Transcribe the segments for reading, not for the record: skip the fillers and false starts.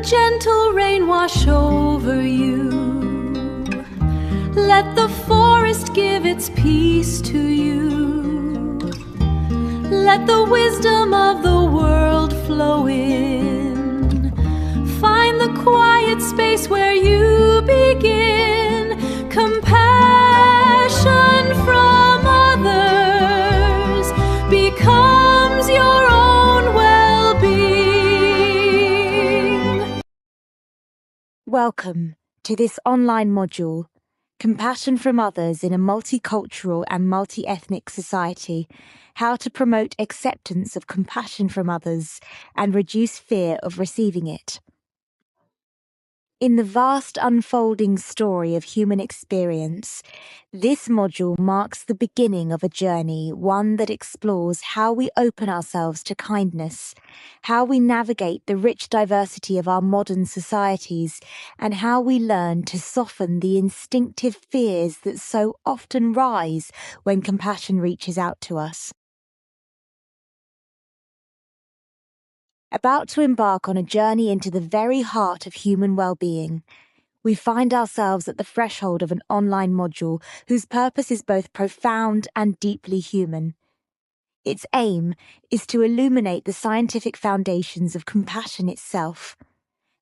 gentle rain wash over you. Let the forest give its peace to you. Let the wisdom of the world flow in. Find the quiet space where you begin. Compassion from others becomes your own well-being. Welcome to this online module, Compassion from Others in a Multicultural and Multi-Ethnic Society, How to Promote Acceptance of Compassion from Others and Reduce Fear of Receiving It. In the vast unfolding story of human experience, this module marks the beginning of a journey, one that explores how we open ourselves to kindness, how we navigate the rich diversity of our modern societies, and how we learn to soften the instinctive fears that so often rise when compassion reaches out to us. About to embark on a journey into the very heart of human well-being, we find ourselves at the threshold of an online module whose purpose is both profound and deeply human. Its aim is to illuminate the scientific foundations of compassion itself,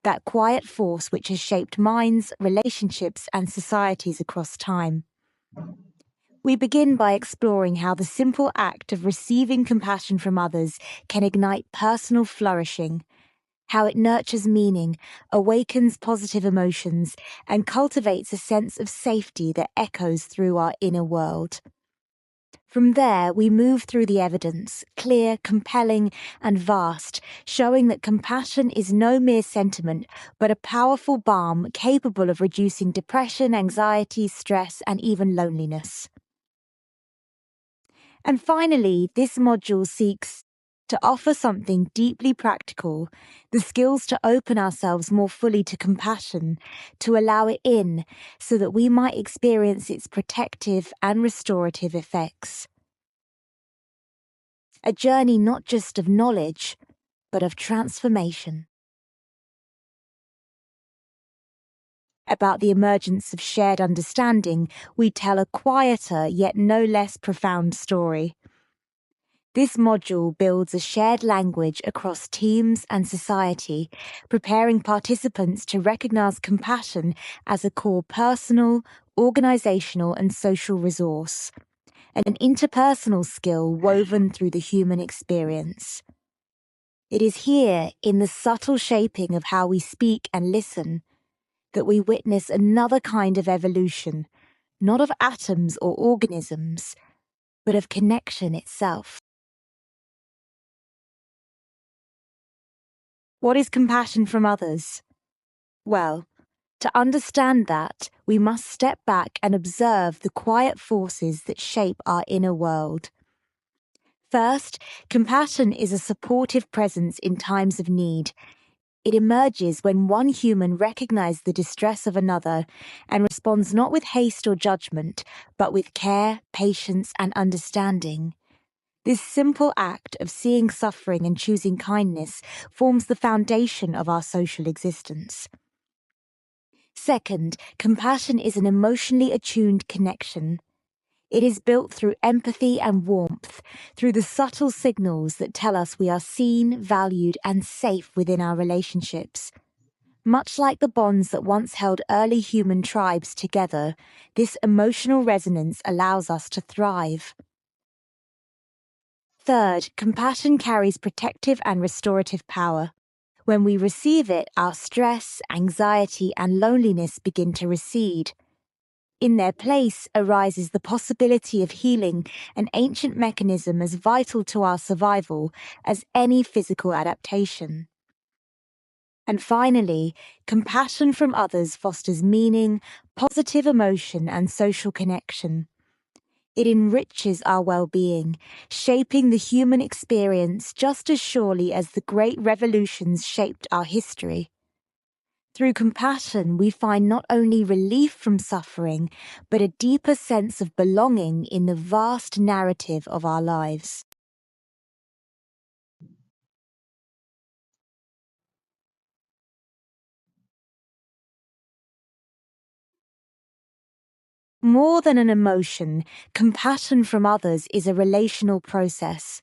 that quiet force which has shaped minds, relationships, and societies across time. We begin by exploring how the simple act of receiving compassion from others can ignite personal flourishing, how it nurtures meaning, awakens positive emotions, and cultivates a sense of safety that echoes through our inner world. From there, we move through the evidence, clear, compelling, and vast, showing that compassion is no mere sentiment, but a powerful balm capable of reducing depression, anxiety, stress, and even loneliness. And finally, this module seeks to offer something deeply practical, the skills to open ourselves more fully to compassion, to allow it in, so that we might experience its protective and restorative effects. A journey not just of knowledge, but of transformation. About the emergence of shared understanding, we tell a quieter yet no less profound story. This module builds a shared language across teams and society, preparing participants to recognize compassion as a core personal, organizational, and social resource, and an interpersonal skill woven through the human experience. It is here, in the subtle shaping of how we speak and listen, that we witness another kind of evolution, not of atoms or organisms, but of connection itself. What is compassion from others? Well, to understand that, we must step back and observe the quiet forces that shape our inner world. First, compassion is a supportive presence in times of need. It emerges when one human recognizes the distress of another and responds not with haste or judgment, but with care, patience, and understanding. This simple act of seeing suffering and choosing kindness forms the foundation of our social existence. Second, compassion is an emotionally attuned connection. It is built through empathy and warmth, through the subtle signals that tell us we are seen, valued, and safe within our relationships. Much like the bonds that once held early human tribes together, this emotional resonance allows us to thrive. Third, compassion carries protective and restorative power. When we receive it, our stress, anxiety, and loneliness begin to recede. In their place arises the possibility of healing, an ancient mechanism as vital to our survival as any physical adaptation. And finally, compassion from others fosters meaning, positive emotion, and social connection. It enriches our well-being, shaping the human experience just as surely as the great revolutions shaped our history. Through compassion, we find not only relief from suffering, but a deeper sense of belonging in the vast narrative of our lives. More than an emotion, compassion from others is a relational process.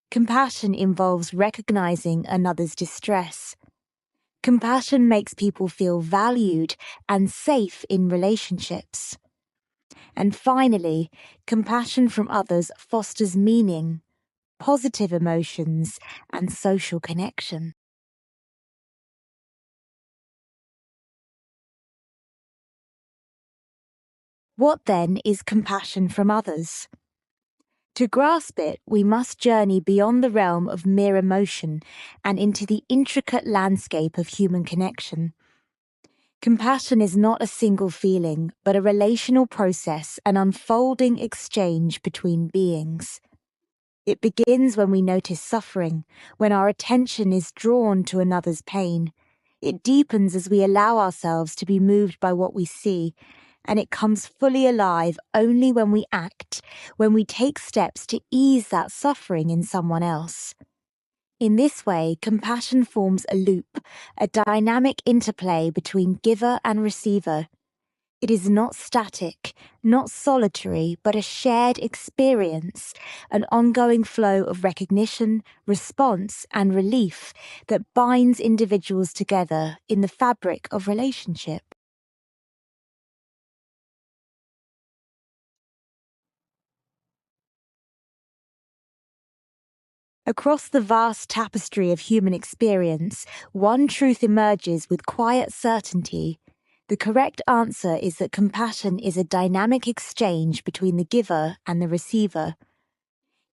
Compassion involves recognizing another's distress. Compassion makes people feel valued and safe in relationships. And finally, compassion from others fosters meaning, positive emotions, and social connection. What then is compassion from others? To grasp it, we must journey beyond the realm of mere emotion and into the intricate landscape of human connection. Compassion is not a single feeling, but a relational process, an unfolding exchange between beings. It begins when we notice suffering, when our attention is drawn to another's pain. It deepens as we allow ourselves to be moved by what we see, and it comes fully alive only when we act, when we take steps to ease that suffering in someone else. In this way, compassion forms a loop, a dynamic interplay between giver and receiver. It is not static, not solitary, but a shared experience, an ongoing flow of recognition, response, and relief that binds individuals together in the fabric of relationship. Across the vast tapestry of human experience, one truth emerges with quiet certainty. The correct answer is that compassion is a dynamic exchange between the giver and the receiver.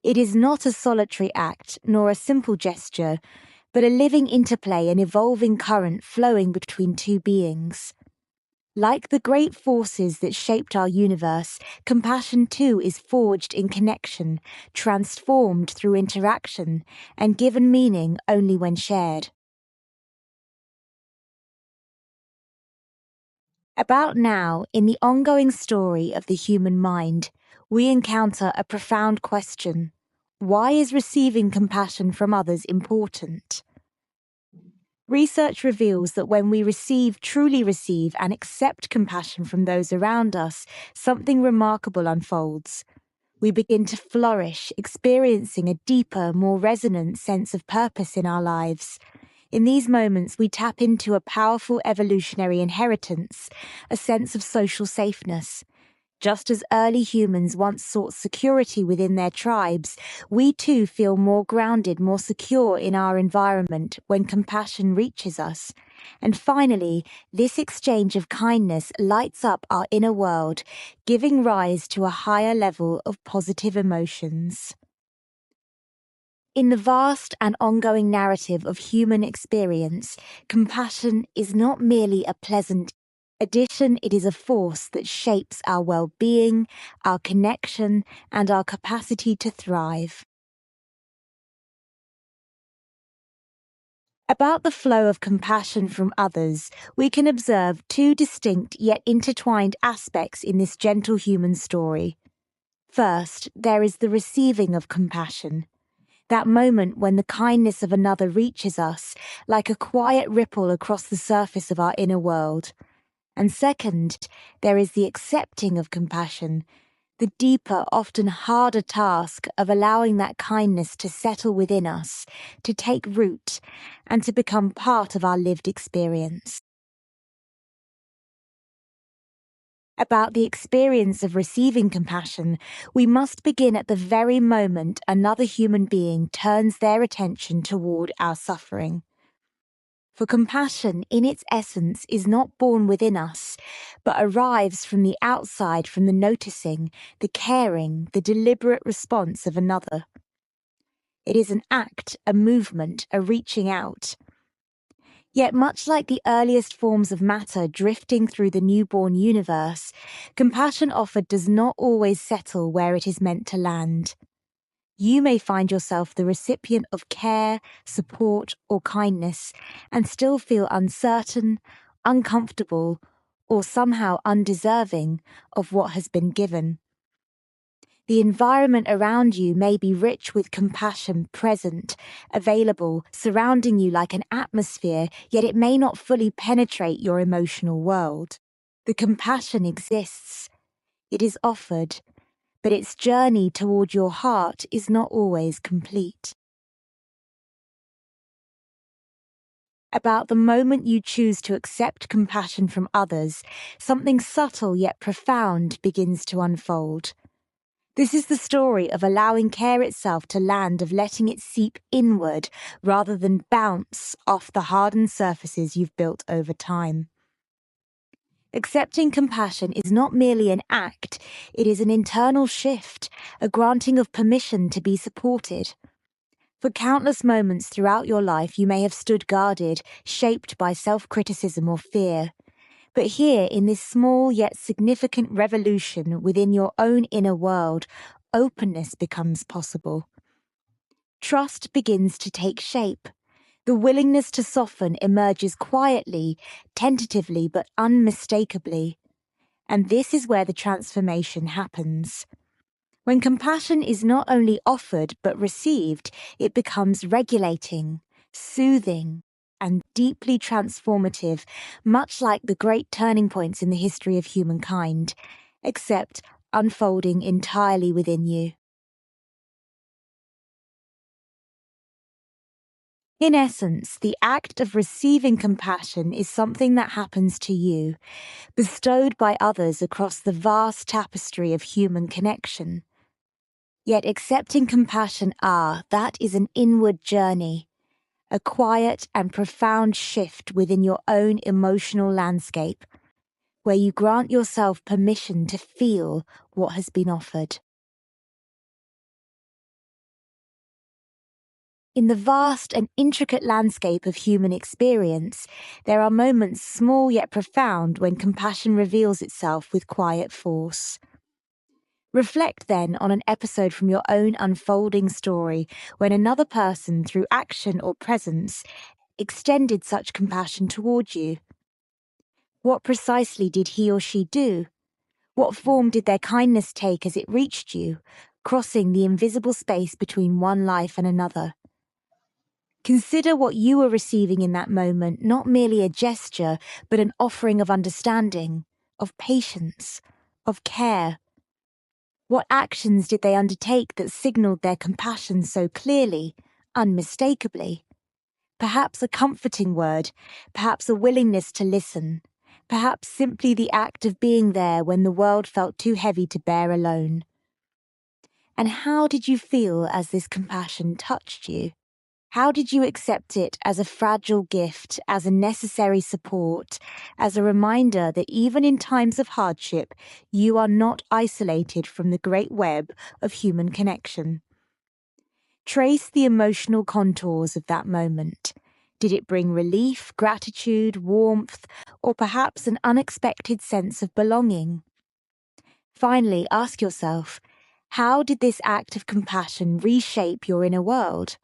It is not a solitary act, nor a simple gesture, but a living interplay, an evolving current flowing between two beings. Like the great forces that shaped our universe, compassion too is forged in connection, transformed through interaction, and given meaning only when shared. About now, in the ongoing story of the human mind, we encounter a profound question. Why is receiving compassion from others important? Research reveals that when we truly receive and accept compassion from those around us, something remarkable unfolds. We begin to flourish, experiencing a deeper, more resonant sense of purpose in our lives. In these moments, we tap into a powerful evolutionary inheritance, a sense of social safeness. Just as early humans once sought security within their tribes, we too feel more grounded, more secure in our environment when compassion reaches us. And finally, this exchange of kindness lights up our inner world, giving rise to a higher level of positive emotions. In the vast and ongoing narrative of human experience, compassion is not merely a pleasant addition, it is a force that shapes our well-being, our connection, and our capacity to thrive. About the flow of compassion from others, we can observe two distinct yet intertwined aspects in this gentle human story. First, there is the receiving of compassion. That moment when the kindness of another reaches us, like a quiet ripple across the surface of our inner world. And second, there is the accepting of compassion, the deeper, often harder task of allowing that kindness to settle within us, to take root, and to become part of our lived experience. About the experience of receiving compassion, we must begin at the very moment another human being turns their attention toward our suffering. For compassion, in its essence, is not born within us, but arrives from the outside, from the noticing, the caring, the deliberate response of another. It is an act, a movement, a reaching out. Yet much like the earliest forms of matter drifting through the newborn universe, compassion offered does not always settle where it is meant to land. You may find yourself the recipient of care, support, or kindness, and still feel uncertain, uncomfortable, or somehow undeserving of what has been given. The environment around you may be rich with compassion, present, available, surrounding you like an atmosphere, yet it may not fully penetrate your emotional world. The compassion exists. It is offered, but its journey toward your heart is not always complete. About the moment you choose to accept compassion from others, something subtle yet profound begins to unfold. This is the story of allowing care itself to land, of letting it seep inward rather than bounce off the hardened surfaces you've built over time. Accepting compassion is not merely an act, it is an internal shift, a granting of permission to be supported. For countless moments throughout your life, you may have stood guarded, shaped by self-criticism or fear. But here, in this small yet significant revolution within your own inner world, openness becomes possible. Trust begins to take shape. The willingness to soften emerges quietly, tentatively, but unmistakably. And this is where the transformation happens. When compassion is not only offered but received, it becomes regulating, soothing, and deeply transformative, much like the great turning points in the history of humankind, except unfolding entirely within you. In essence, the act of receiving compassion is something that happens to you, bestowed by others across the vast tapestry of human connection. Yet accepting compassion, that is an inward journey, a quiet and profound shift within your own emotional landscape, where you grant yourself permission to feel what has been offered. In the vast and intricate landscape of human experience, there are moments small yet profound when compassion reveals itself with quiet force. Reflect then on an episode from your own unfolding story when another person, through action or presence, extended such compassion toward you. What precisely did he or she do? What form did their kindness take as it reached you, crossing the invisible space between one life and another? Consider what you were receiving in that moment, not merely a gesture, but an offering of understanding, of patience, of care. What actions did they undertake that signaled their compassion so clearly, unmistakably? Perhaps a comforting word, perhaps a willingness to listen, perhaps simply the act of being there when the world felt too heavy to bear alone. And how did you feel as this compassion touched you? How did you accept it as a fragile gift, as a necessary support, as a reminder that even in times of hardship, you are not isolated from the great web of human connection? Trace the emotional contours of that moment. Did it bring relief, gratitude, warmth, or perhaps an unexpected sense of belonging? Finally, ask yourself, how did this act of compassion reshape your inner world?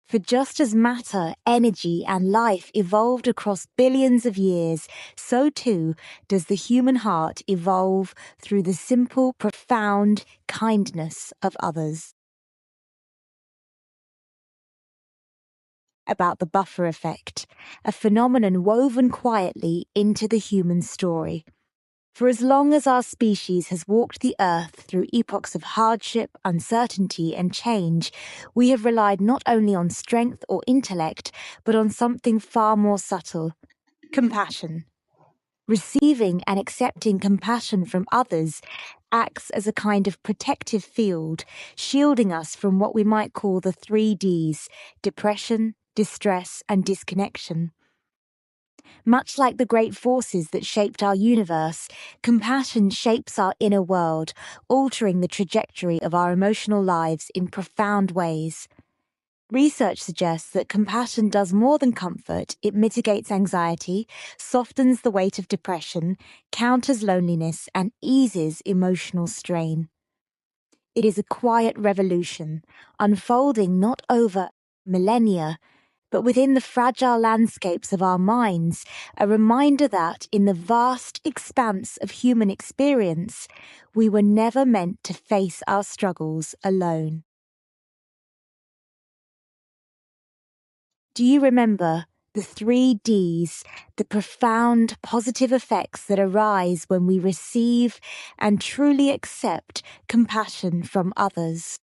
For just as matter, energy, and life evolved across billions of years, so too does the human heart evolve through the simple, profound kindness of others. About the buffer effect, a phenomenon woven quietly into the human story. For as long as our species has walked the earth through epochs of hardship, uncertainty, and change, we have relied not only on strength or intellect, but on something far more subtle: compassion. Receiving and accepting compassion from others acts as a kind of protective field, shielding us from what we might call the 3 Ds: depression, distress, and disconnection. Much like the great forces that shaped our universe, compassion shapes our inner world, altering the trajectory of our emotional lives in profound ways. Research suggests that compassion does more than comfort. It mitigates anxiety, softens the weight of depression, counters loneliness, and eases emotional strain. It is a quiet revolution, unfolding not over millennia, but within the fragile landscapes of our minds, a reminder that, in the vast expanse of human experience, we were never meant to face our struggles alone. Do you remember The 3 Ds, the profound positive effects that arise when we receive and truly accept compassion from others.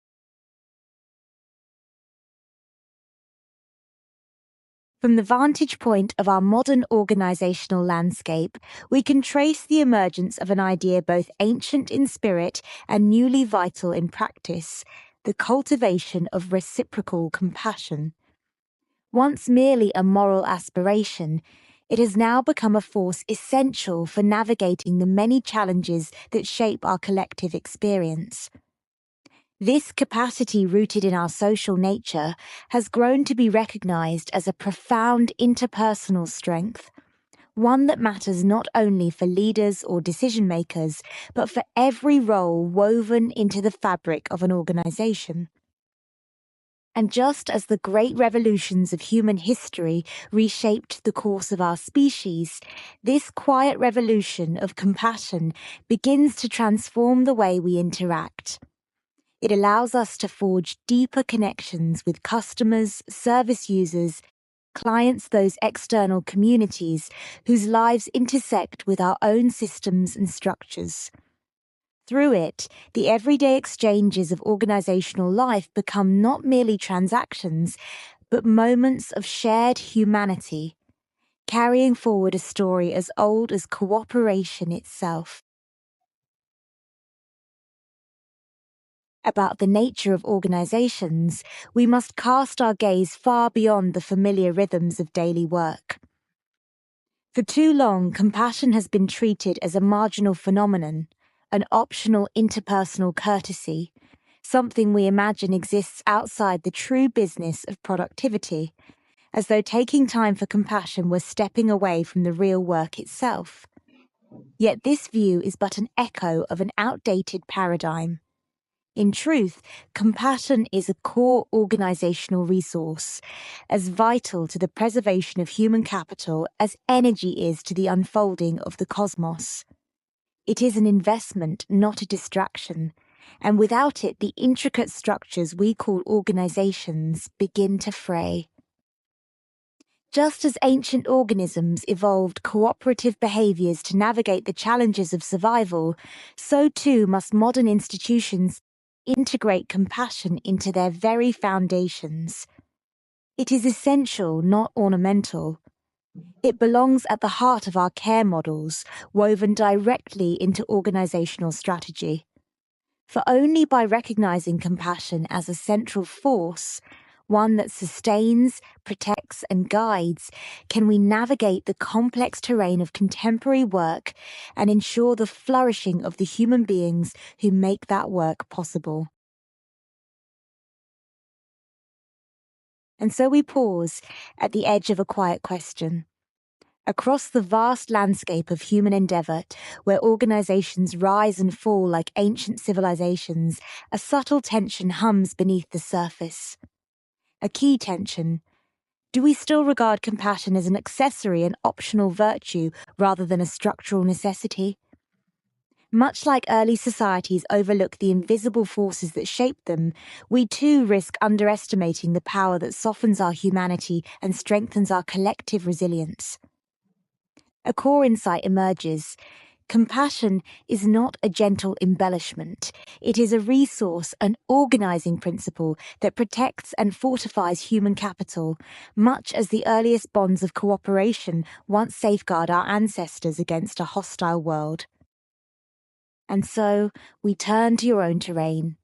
From the vantage point of our modern organizational landscape, we can trace the emergence of an idea both ancient in spirit and newly vital in practice, the cultivation of reciprocal compassion. Once merely a moral aspiration, it has now become a force essential for navigating the many challenges that shape our collective experience. This capacity rooted in our social nature has grown to be recognized as a profound interpersonal strength, one that matters not only for leaders or decision makers, but for every role woven into the fabric of an organization. And just as the great revolutions of human history reshaped the course of our species, this quiet revolution of compassion begins to transform the way we interact. It allows us to forge deeper connections with customers, service users, clients, those external communities whose lives intersect with our own systems and structures. Through it, the everyday exchanges of organizational life become not merely transactions, but moments of shared humanity, carrying forward a story as old as cooperation itself. About the nature of organizations, we must cast our gaze far beyond the familiar rhythms of daily work. For too long, compassion has been treated as a marginal phenomenon, an optional interpersonal courtesy, something we imagine exists outside the true business of productivity, as though taking time for compassion was stepping away from the real work itself. Yet this view is but an echo of an outdated paradigm. In truth, compassion is a core organizational resource, as vital to the preservation of human capital as energy is to the unfolding of the cosmos. It is an investment, not a distraction, and without it, the intricate structures we call organizations begin to fray. Just as ancient organisms evolved cooperative behaviors to navigate the challenges of survival, so too must modern institutions integrate compassion into their very foundations. It is essential, not ornamental. It belongs at the heart of our care models, woven directly into organizational strategy. For only by recognizing compassion as a central force, one that sustains, protects, and guides, can we navigate the complex terrain of contemporary work and ensure the flourishing of the human beings who make that work possible. And so we pause at the edge of a quiet question. Across the vast landscape of human endeavor, where organizations rise and fall like ancient civilizations, a subtle tension hums beneath the surface. A key tension. Do we still regard compassion as an accessory and optional virtue rather than a structural necessity? Much like early societies overlook the invisible forces that shape them, we too risk underestimating the power that softens our humanity and strengthens our collective resilience. A core insight emerges. Compassion is not a gentle embellishment. It is a resource, an organizing principle that protects and fortifies human capital, much as the earliest bonds of cooperation once safeguard our ancestors against a hostile world. And so we turn to your own terrain.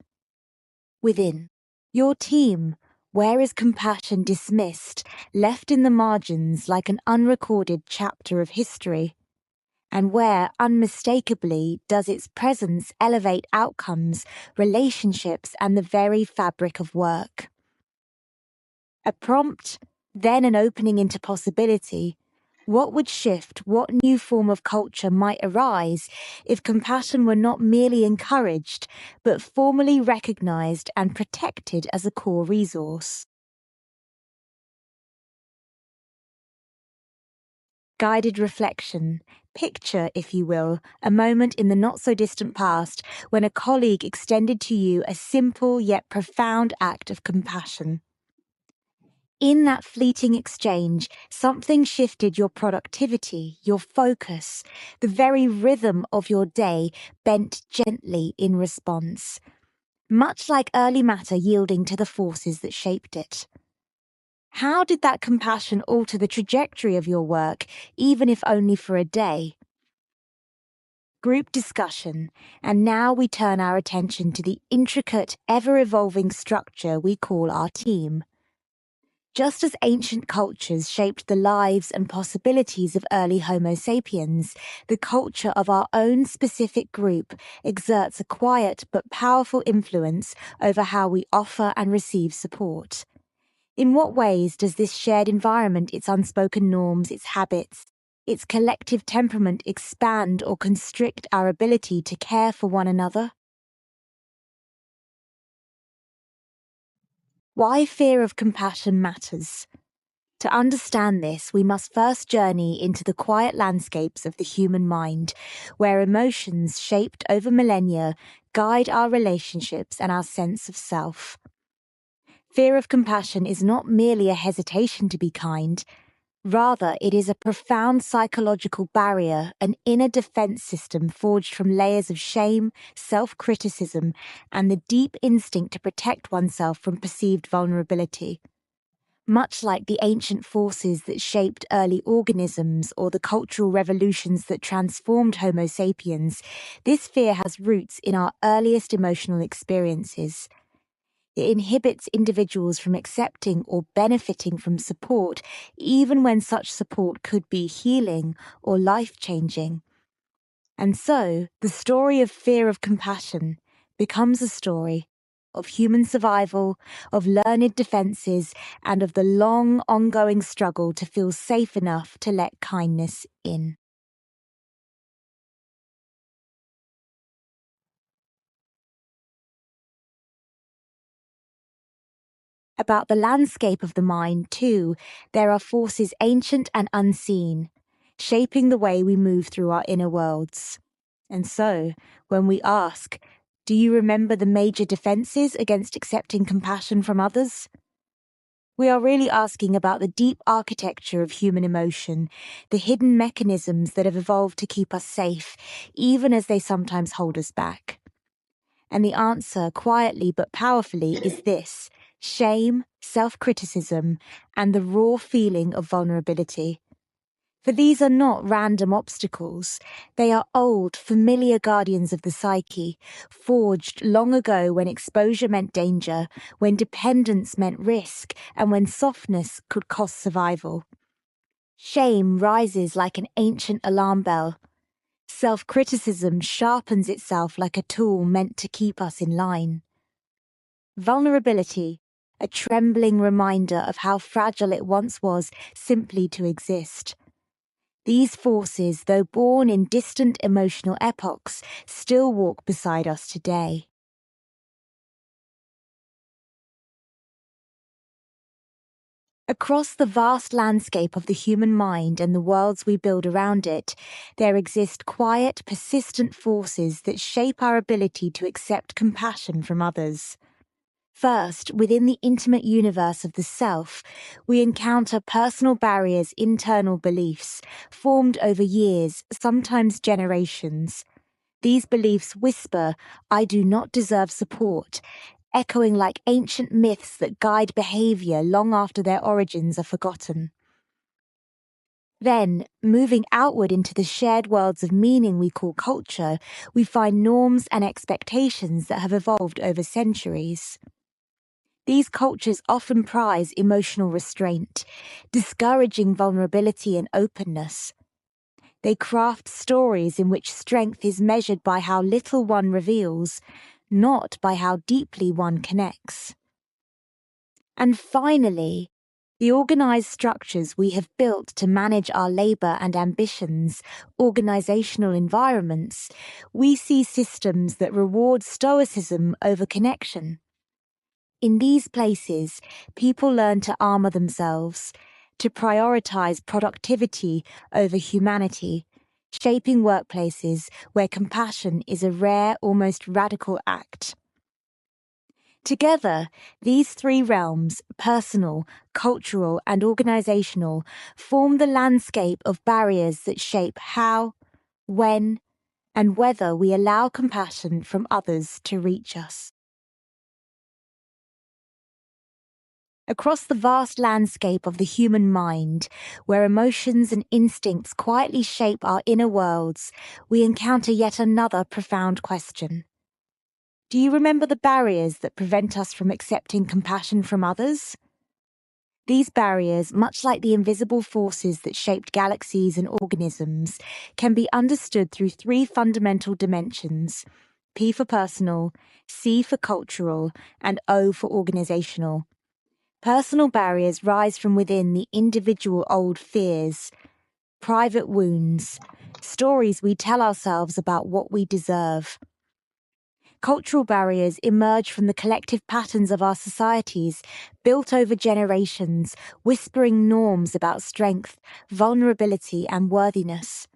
Within your team, where is compassion dismissed, left in the margins like an unrecorded chapter of history? And where, unmistakably, does its presence elevate outcomes, relationships, and the very fabric of work? A prompt, then an opening into possibility. What would shift, what new form of culture might arise if compassion were not merely encouraged, but formally recognized and protected as a core resource? Guided reflection. Picture, if you will, a moment in the not-so-distant past when a colleague extended to you a simple yet profound act of compassion. In that fleeting exchange, something shifted your productivity, your focus, the very rhythm of your day bent gently in response, much like early matter yielding to the forces that shaped it. How did that compassion alter the trajectory of your work, even if only for a day? Group discussion, and now we turn our attention to the intricate, ever-evolving structure we call our team. Just as ancient cultures shaped the lives and possibilities of early Homo sapiens, the culture of our own specific group exerts a quiet but powerful influence over how we offer and receive support. In what ways does this shared environment, its unspoken norms, its habits, its collective temperament expand or constrict our ability to care for one another? Why fear of compassion matters. To understand this, we must first journey into the quiet landscapes of the human mind, where emotions shaped over millennia guide our relationships and our sense of self. Fear of compassion is not merely a hesitation to be kind. Rather, it is a profound psychological barrier, an inner defense system forged from layers of shame, self-criticism, and the deep instinct to protect oneself from perceived vulnerability. Much like the ancient forces that shaped early organisms or the cultural revolutions that transformed Homo sapiens, this fear has roots in our earliest emotional experiences. It inhibits individuals from accepting or benefiting from support, even when such support could be healing or life-changing. And so, the story of fear of compassion becomes a story of human survival, of learned defenses, and of the long, ongoing struggle to feel safe enough to let kindness in. About the landscape of the mind, too, there are forces ancient and unseen, shaping the way we move through our inner worlds. And so, when we ask, do you remember the major defenses against accepting compassion from others? We are really asking about the deep architecture of human emotion, the hidden mechanisms that have evolved to keep us safe, even as they sometimes hold us back. And the answer, quietly but powerfully, is this: shame, self-criticism, and the raw feeling of vulnerability. For these are not random obstacles. They are old, familiar guardians of the psyche, forged long ago when exposure meant danger, when dependence meant risk, and when softness could cost survival. Shame rises like an ancient alarm bell. Self-criticism sharpens itself like a tool meant to keep us in line. Vulnerability, a trembling reminder of how fragile it once was simply to exist. These forces, though born in distant emotional epochs, still walk beside us today. Across the vast landscape of the human mind and the worlds we build around it, there exist quiet, persistent forces that shape our ability to accept compassion from others. First, within the intimate universe of the self, we encounter personal barriers, internal beliefs, formed over years, sometimes generations. These beliefs whisper, "I do not deserve support," echoing like ancient myths that guide behavior long after their origins are forgotten. Then, moving outward into the shared worlds of meaning we call culture, we find norms and expectations that have evolved over centuries. These cultures often prize emotional restraint, discouraging vulnerability and openness. They craft stories in which strength is measured by how little one reveals, not by how deeply one connects. And finally, the organized structures we have built to manage our labor and ambitions, organizational environments, we see systems that reward stoicism over connection. In these places, people learn to armor themselves, to prioritize productivity over humanity, shaping workplaces where compassion is a rare, almost radical act. Together, these three realms, personal, cultural, and organizational, form the landscape of barriers that shape how, when, and whether we allow compassion from others to reach us. Across the vast landscape of the human mind, where emotions and instincts quietly shape our inner worlds, we encounter yet another profound question. Do you remember the barriers that prevent us from accepting compassion from others? These barriers, much like the invisible forces that shaped galaxies and organisms, can be understood through three fundamental dimensions: P for personal, C for cultural, and O for organizational. Personal barriers rise from within the individual old fears, private wounds, stories we tell ourselves about what we deserve. Cultural barriers emerge from the collective patterns of our societies, built over generations, whispering norms about strength, vulnerability, and worthiness.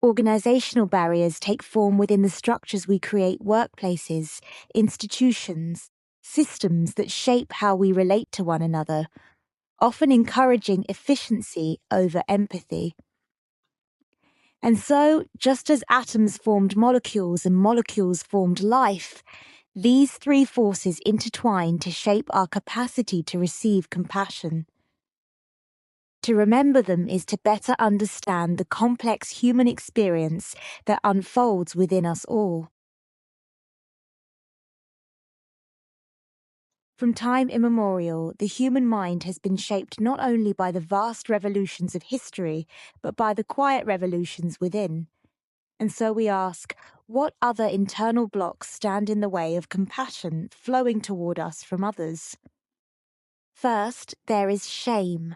Organizational barriers take form within the structures we create: workplaces, institutions, systems that shape how we relate to one another, often encouraging efficiency over empathy. And so, just as atoms formed molecules and molecules formed life, these three forces intertwine to shape our capacity to receive compassion. To remember them is to better understand the complex human experience that unfolds within us all. From time immemorial, the human mind has been shaped not only by the vast revolutions of history, but by the quiet revolutions within. And so we ask, what other internal blocks stand in the way of compassion flowing toward us from others? First, there is shame,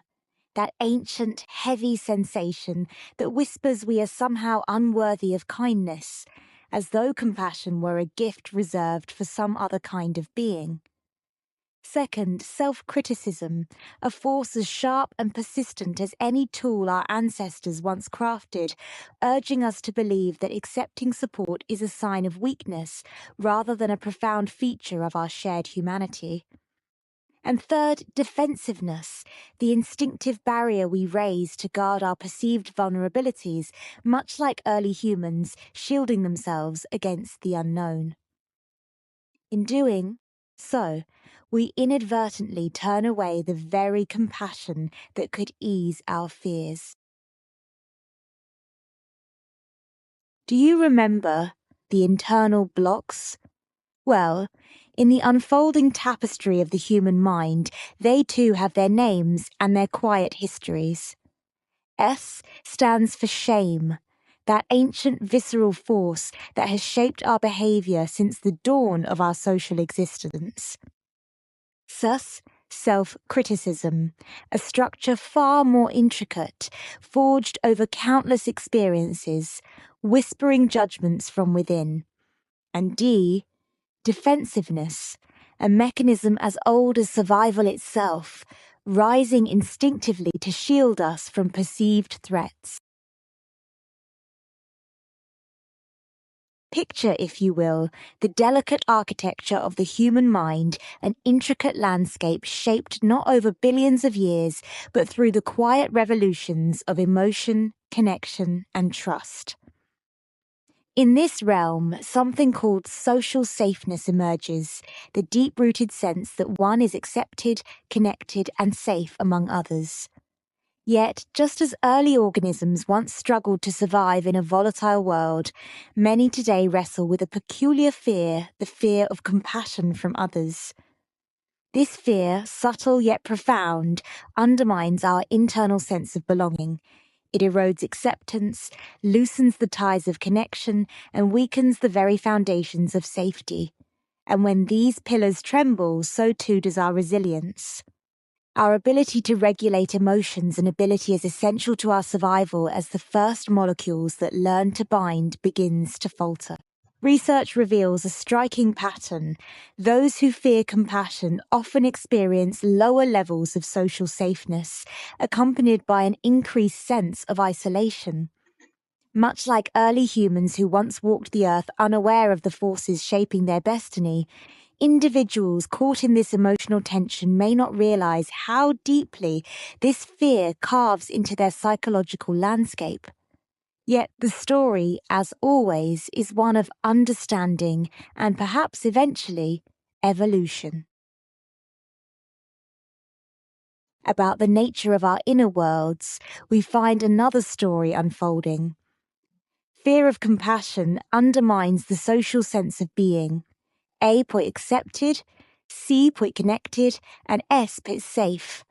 that ancient, heavy sensation that whispers we are somehow unworthy of kindness, as though compassion were a gift reserved for some other kind of being. Second, self-criticism, a force as sharp and persistent as any tool our ancestors once crafted, urging us to believe that accepting support is a sign of weakness rather than a profound feature of our shared humanity. And third, defensiveness, the instinctive barrier we raise to guard our perceived vulnerabilities, much like early humans shielding themselves against the unknown. In doing so, we inadvertently turn away the very compassion that could ease our fears. Do you remember the internal blocks? Well, in the unfolding tapestry of the human mind, they too have their names and their quiet histories. S stands for shame, that ancient visceral force that has shaped our behavior since the dawn of our social existence. Sus, self-criticism, a structure far more intricate, forged over countless experiences, whispering judgments from within. And D, defensiveness, a mechanism as old as survival itself, rising instinctively to shield us from perceived threats. Picture, if you will, the delicate architecture of the human mind, an intricate landscape shaped not over billions of years, but through the quiet revolutions of emotion, connection, and trust. In this realm, something called social safeness emerges, the deep-rooted sense that one is accepted, connected, and safe among others. Yet, just as early organisms once struggled to survive in a volatile world, many today wrestle with a peculiar fear, the fear of compassion from others. This fear, subtle yet profound, undermines our internal sense of belonging. It erodes acceptance, loosens the ties of connection, and weakens the very foundations of safety. And when these pillars tremble, so too does our resilience. Our ability to regulate emotions and ability is essential to our survival as the first molecules that learn to bind begins to falter. Research reveals a striking pattern. Those who fear compassion often experience lower levels of social safeness, accompanied by an increased sense of isolation. Much like early humans who once walked the earth unaware of the forces shaping their destiny, Individuals caught in this emotional tension may not realize how deeply this fear carves into their psychological landscape. Yet the story, as always, is one of understanding and perhaps eventually evolution. About the nature of our inner worlds, we find another story unfolding. Fear of compassion undermines the social sense of being. A point accepted, C point connected, and S point safe.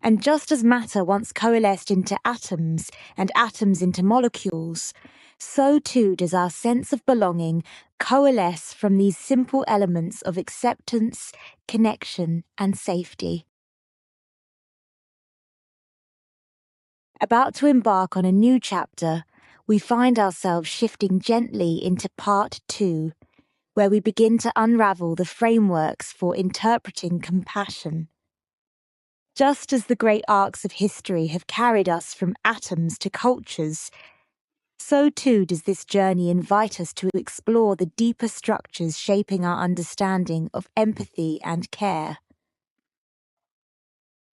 And just as matter once coalesced into atoms and atoms into molecules, so too does our sense of belonging coalesce from these simple elements of acceptance, connection, and safety. About to embark on a new chapter, we find ourselves shifting gently into part 2, where we begin to unravel the frameworks for interpreting compassion. Just as the great arcs of history have carried us from atoms to cultures, so too does this journey invite us to explore the deeper structures shaping our understanding of empathy and care.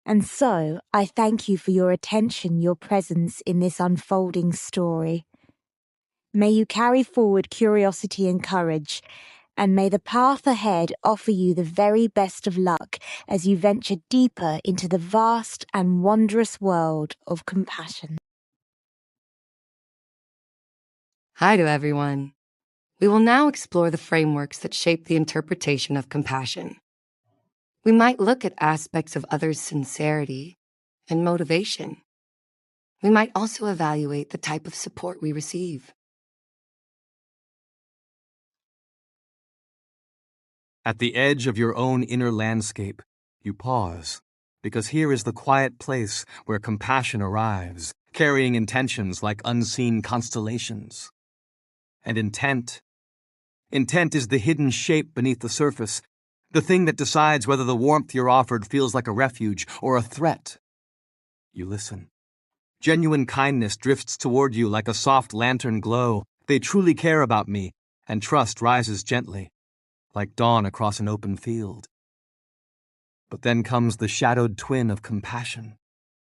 And so, I thank you for your attention, your presence in this unfolding story. May you carry forward curiosity and courage, and may the path ahead offer you the very best of luck as you venture deeper into the vast and wondrous world of compassion. Hi to everyone. We will now explore the frameworks that shape the interpretation of compassion. We might look at aspects of others' sincerity and motivation. We might also evaluate the type of support we receive. At the edge of your own inner landscape, you pause, because here is the quiet place where compassion arrives, carrying intentions like unseen constellations. And intent is the hidden shape beneath the surface, the thing that decides whether the warmth you're offered feels like a refuge or a threat. You listen. Genuine kindness drifts toward you like a soft lantern glow. They truly care about me, and trust rises gently, like dawn across an open field. But then comes the shadowed twin of compassion,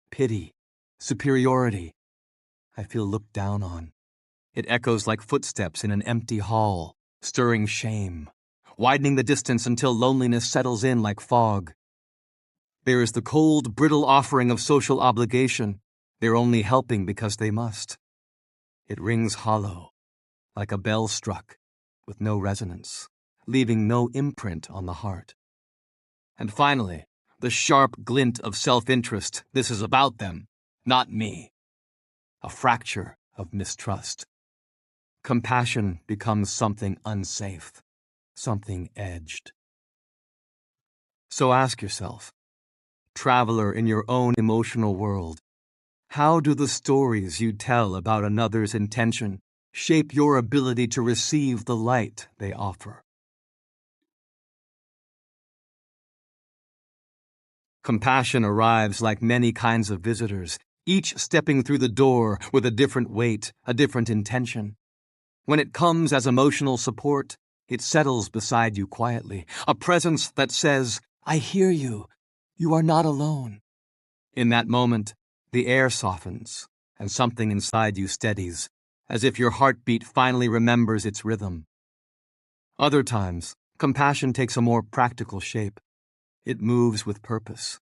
pity, superiority. I feel looked down on. It echoes like footsteps in an empty hall, stirring shame, widening the distance until loneliness settles in like fog. There is the cold, brittle offering of social obligation. They're only helping because they must. It rings hollow, like a bell struck, with no resonance, leaving no imprint on the heart. And finally, the sharp glint of self-interest. This is about them, not me. A fracture of mistrust. Compassion becomes something unsafe, something edged. So ask yourself, traveler in your own emotional world, how do the stories you tell about another's intention shape your ability to receive the light they offer? Compassion arrives like many kinds of visitors, each stepping through the door with a different weight, a different intention. When it comes as emotional support, it settles beside you quietly, a presence that says, I hear you. You are not alone. In that moment, the air softens, and something inside you steadies, as if your heartbeat finally remembers its rhythm. Other times, compassion takes a more practical shape. It moves with purpose,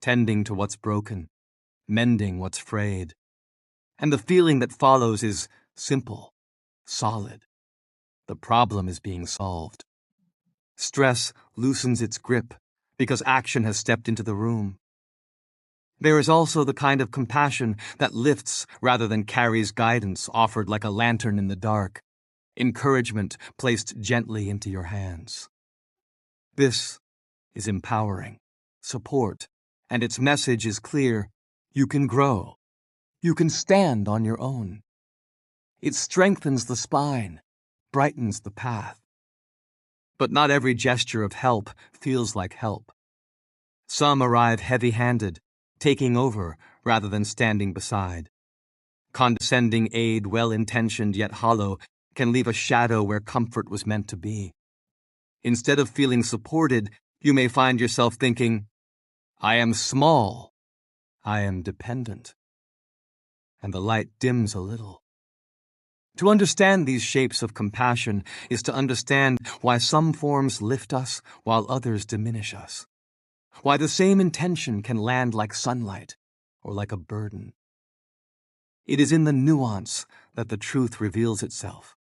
tending to what's broken, mending what's frayed. And the feeling that follows is simple, solid. The problem is being solved. Stress loosens its grip because action has stepped into the room. There is also the kind of compassion that lifts rather than carries guidance offered like a lantern in the dark, encouragement placed gently into your hands. This is empowering, support, and its message is clear. You can grow. You can stand on your own. It strengthens the spine, brightens the path. But not every gesture of help feels like help. Some arrive heavy-handed, taking over rather than standing beside. Condescending aid, well-intentioned yet hollow, can leave a shadow where comfort was meant to be. Instead of feeling supported, you may find yourself thinking, I am small, I am dependent. And the light dims a little. To understand these shapes of compassion is to understand why some forms lift us while others diminish us. Why the same intention can land like sunlight or like a burden. It is in the nuance that the truth reveals itself.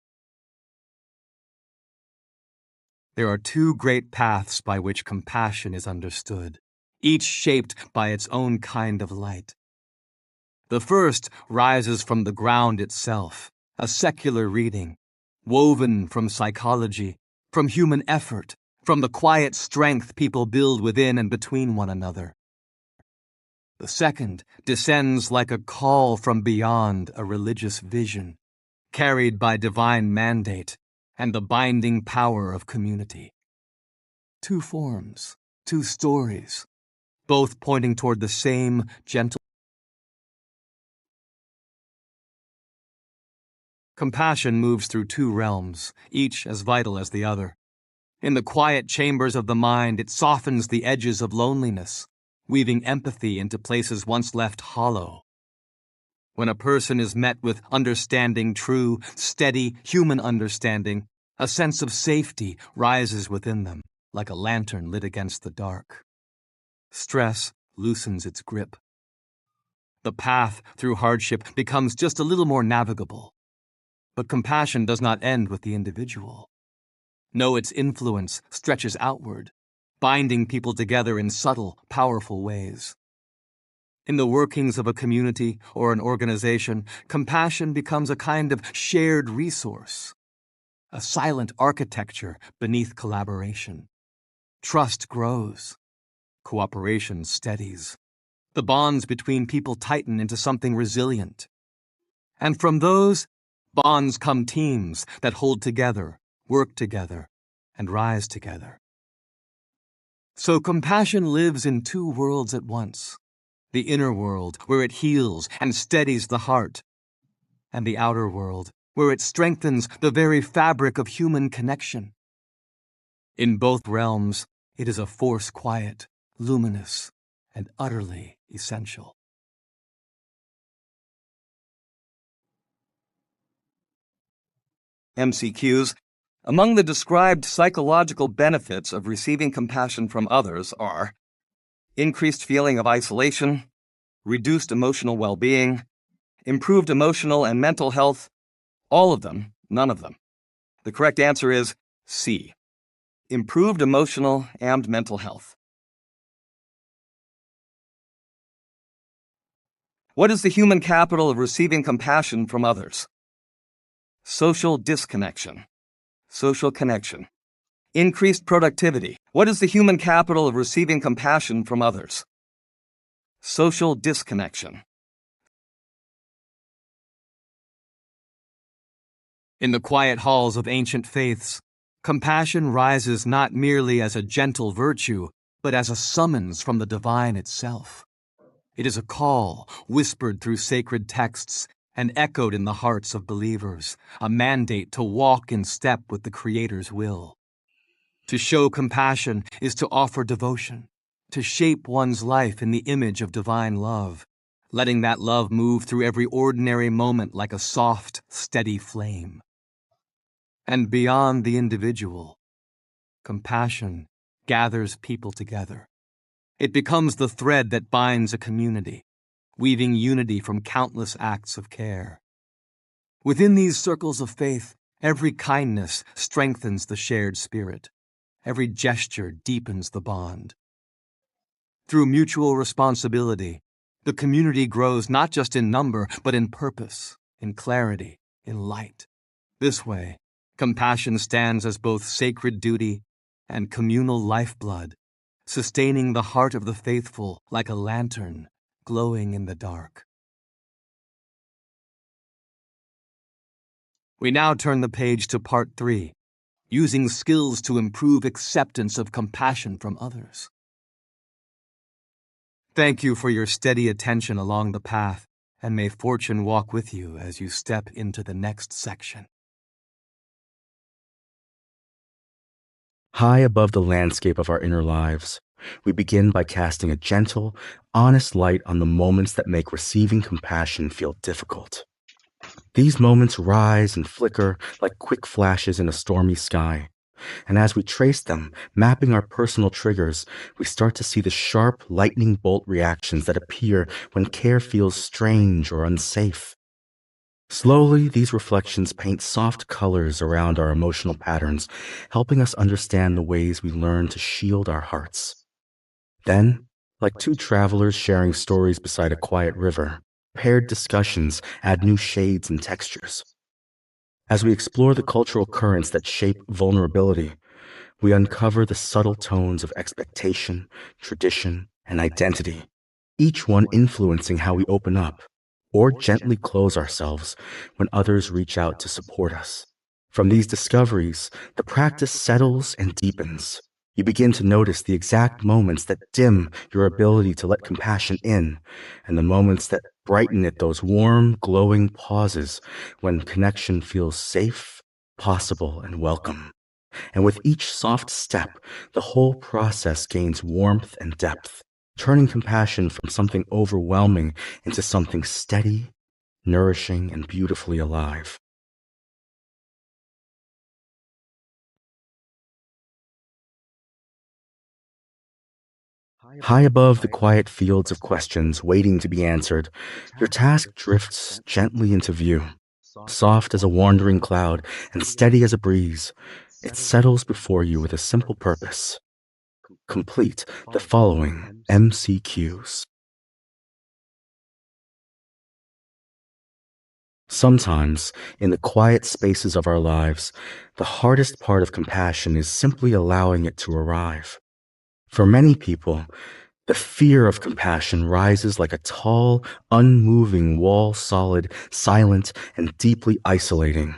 There are two great paths by which compassion is understood, each shaped by its own kind of light. The first rises from the ground itself, a secular reading, woven from psychology, from human effort, from the quiet strength people build within and between one another. The second descends like a call from beyond a religious vision, carried by divine mandate and the binding power of community. Two forms, two stories, both pointing toward the same gentle. Compassion moves through two realms, each as vital as the other. In the quiet chambers of the mind, it softens the edges of loneliness, weaving empathy into places once left hollow. When a person is met with understanding, true, steady, human understanding, a sense of safety rises within them, like a lantern lit against the dark. Stress loosens its grip. The path through hardship becomes just a little more navigable. But compassion does not end with the individual. No, its influence stretches outward, binding people together in subtle, powerful ways. In the workings of a community or an organization, compassion becomes a kind of shared resource, a silent architecture beneath collaboration. Trust grows. Cooperation steadies. The bonds between people tighten into something resilient. And from those bonds come teams that hold together, work together, and rise together. So compassion lives in two worlds at once. The inner world, where it heals and steadies the heart, and the outer world, where it strengthens the very fabric of human connection. In both realms, it is a force quiet, luminous, and utterly essential. MCQs. Among the described psychological benefits of receiving compassion from others are increased feeling of isolation, reduced emotional well-being, improved emotional and mental health, all of them, none of them. The correct answer is C. Improved emotional and mental health. What is the human capital of receiving compassion from others? Social disconnection. Social connection. Increased productivity. What is the human capital of receiving compassion from others? Social disconnection. In the quiet halls of ancient faiths, compassion rises not merely as a gentle virtue, but as a summons from the divine itself. It is a call whispered through sacred texts and echoed in the hearts of believers, a mandate to walk in step with the Creator's will. To show compassion is to offer devotion, to shape one's life in the image of divine love, letting that love move through every ordinary moment like a soft, steady flame. And beyond the individual, compassion gathers people together. It becomes the thread that binds a community, weaving unity from countless acts of care. Within these circles of faith, every kindness strengthens the shared spirit. Every gesture deepens the bond. Through mutual responsibility, the community grows not just in number, but in purpose, in clarity, in light. This way, compassion stands as both sacred duty and communal lifeblood, sustaining the heart of the faithful like a lantern glowing in the dark. We now turn the page to Part 3, using skills to improve acceptance of compassion from others. Thank you for your steady attention along the path, and may fortune walk with you as you step into the next section. High above the landscape of our inner lives, we begin by casting a gentle, honest light on the moments that make receiving compassion feel difficult. These moments rise and flicker like quick flashes in a stormy sky. And as we trace them, mapping our personal triggers, we start to see the sharp, lightning bolt reactions that appear when care feels strange or unsafe. Slowly, these reflections paint soft colors around our emotional patterns, helping us understand the ways we learn to shield our hearts. Then, like two travelers sharing stories beside a quiet river, paired discussions add new shades and textures. As we explore the cultural currents that shape vulnerability, we uncover the subtle tones of expectation, tradition, and identity, each one influencing how we open up or gently close ourselves when others reach out to support us. From these discoveries, the practice settles and deepens. You begin to notice the exact moments that dim your ability to let compassion in, and the moments that brighten it, those warm, glowing pauses when connection feels safe, possible, and welcome. And with each soft step, the whole process gains warmth and depth, turning compassion from something overwhelming into something steady, nourishing, and beautifully alive. High above the quiet fields of questions waiting to be answered, your task drifts gently into view. Soft as a wandering cloud and steady as a breeze, it settles before you with a simple purpose: complete the following MCQs. Sometimes, in the quiet spaces of our lives, the hardest part of compassion is simply allowing it to arrive. For many people, the fear of compassion rises like a tall, unmoving wall, solid, silent, and deeply isolating.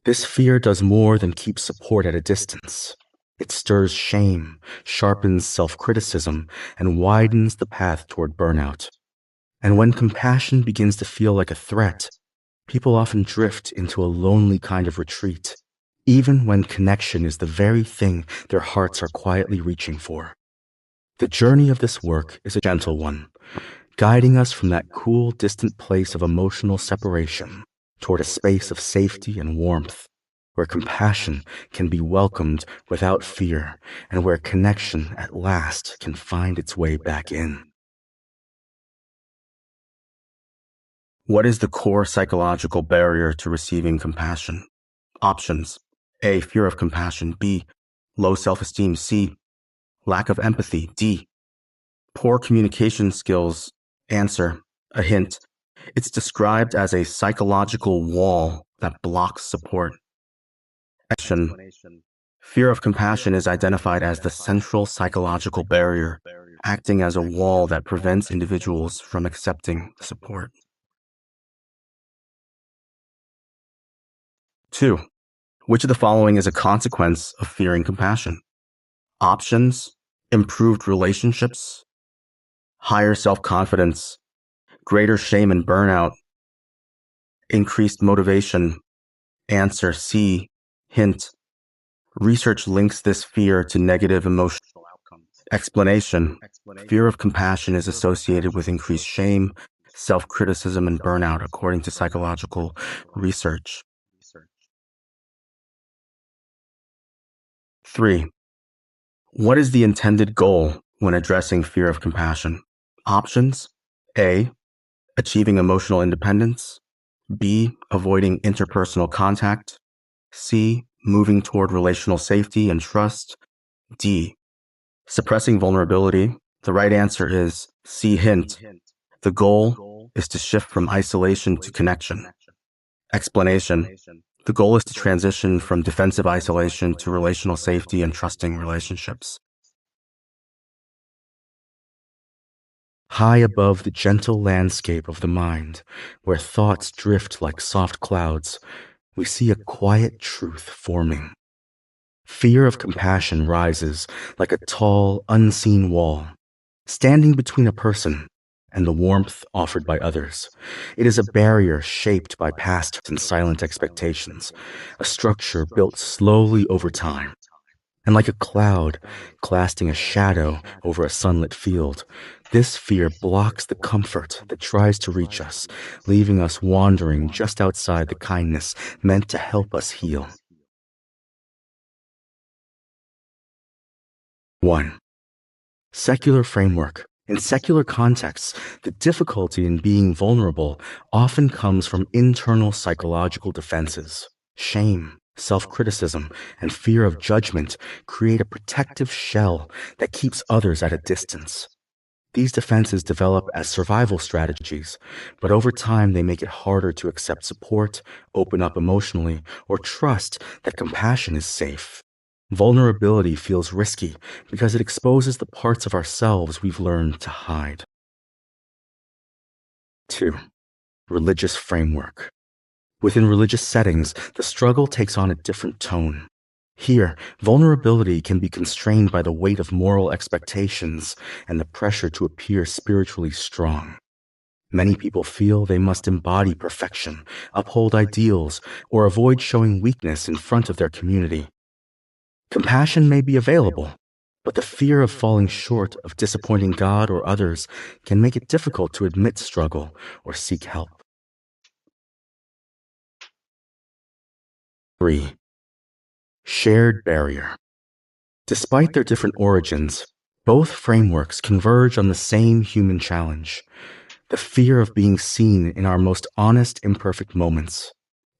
This fear does more than keep support at a distance. It stirs shame, sharpens self-criticism, and widens the path toward burnout. And when compassion begins to feel like a threat, people often drift into a lonely kind of retreat, even when connection is the very thing their hearts are quietly reaching for. The journey of this work is a gentle one, guiding us from that cool, distant place of emotional separation toward a space of safety and warmth, where compassion can be welcomed without fear, and where connection at last can find its way back in. What is the core psychological barrier to receiving compassion? Options: A. Fear of compassion. B. Low self-esteem. C. Lack of empathy. D. Poor communication skills. Answer: a hint. It's described as a psychological wall that blocks support. Explanation: fear of compassion is identified as the central psychological barrier, acting as a wall that prevents individuals from accepting support. 2. Which of the following is a consequence of fearing compassion? Options: improved relationships, higher self-confidence, greater shame and burnout, increased motivation. Answer: C. Hint. Research links this fear to negative emotional outcomes. Explanation: fear of compassion is associated with increased shame, self-criticism, and burnout, according to psychological research. 3. What is the intended goal when addressing fear of compassion? Options: A. Achieving emotional independence. B. Avoiding interpersonal contact. C. Moving toward relational safety and trust. D. Suppressing vulnerability. The right answer is C. Hint. The goal is to shift from isolation to connection. Explanation: the goal is to transition from defensive isolation to relational safety and trusting relationships. High above the gentle landscape of the mind, where thoughts drift like soft clouds, we see a quiet truth forming. Fear of compassion rises like a tall, unseen wall, standing between a person and the warmth offered by others. It is a barrier shaped by past and silent expectations, a structure built slowly over time. And like a cloud casting a shadow over a sunlit field, this fear blocks the comfort that tries to reach us, leaving us wandering just outside the kindness meant to help us heal. 1. Secular framework. In secular contexts, the difficulty in being vulnerable often comes from internal psychological defenses. Shame, self-criticism, and fear of judgment create a protective shell that keeps others at a distance. These defenses develop as survival strategies, but over time they make it harder to accept support, open up emotionally, or trust that compassion is safe. Vulnerability feels risky because it exposes the parts of ourselves we've learned to hide. 2. Religious framework. Within religious settings, the struggle takes on a different tone. Here, vulnerability can be constrained by the weight of moral expectations and the pressure to appear spiritually strong. Many people feel they must embody perfection, uphold ideals, or avoid showing weakness in front of their community. Compassion may be available, but the fear of falling short, of disappointing God or others, can make it difficult to admit struggle or seek help. 3. Shared barrier. Despite their different origins, both frameworks converge on the same human challenge: the fear of being seen in our most honest, imperfect moments.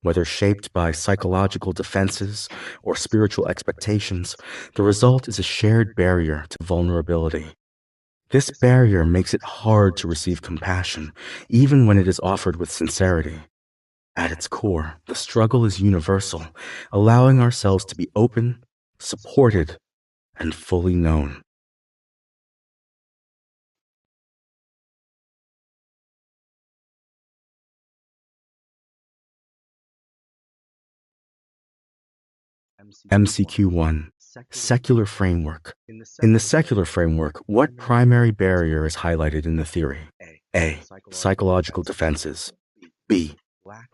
Whether shaped by psychological defenses or spiritual expectations, the result is a shared barrier to vulnerability. This barrier makes it hard to receive compassion, even when it is offered with sincerity. At its core, the struggle is universal, allowing ourselves to be open, supported, and fully known. MCQ 1. Secular framework. In the secular framework, what primary barrier is highlighted in the theory? A. Psychological defenses. B.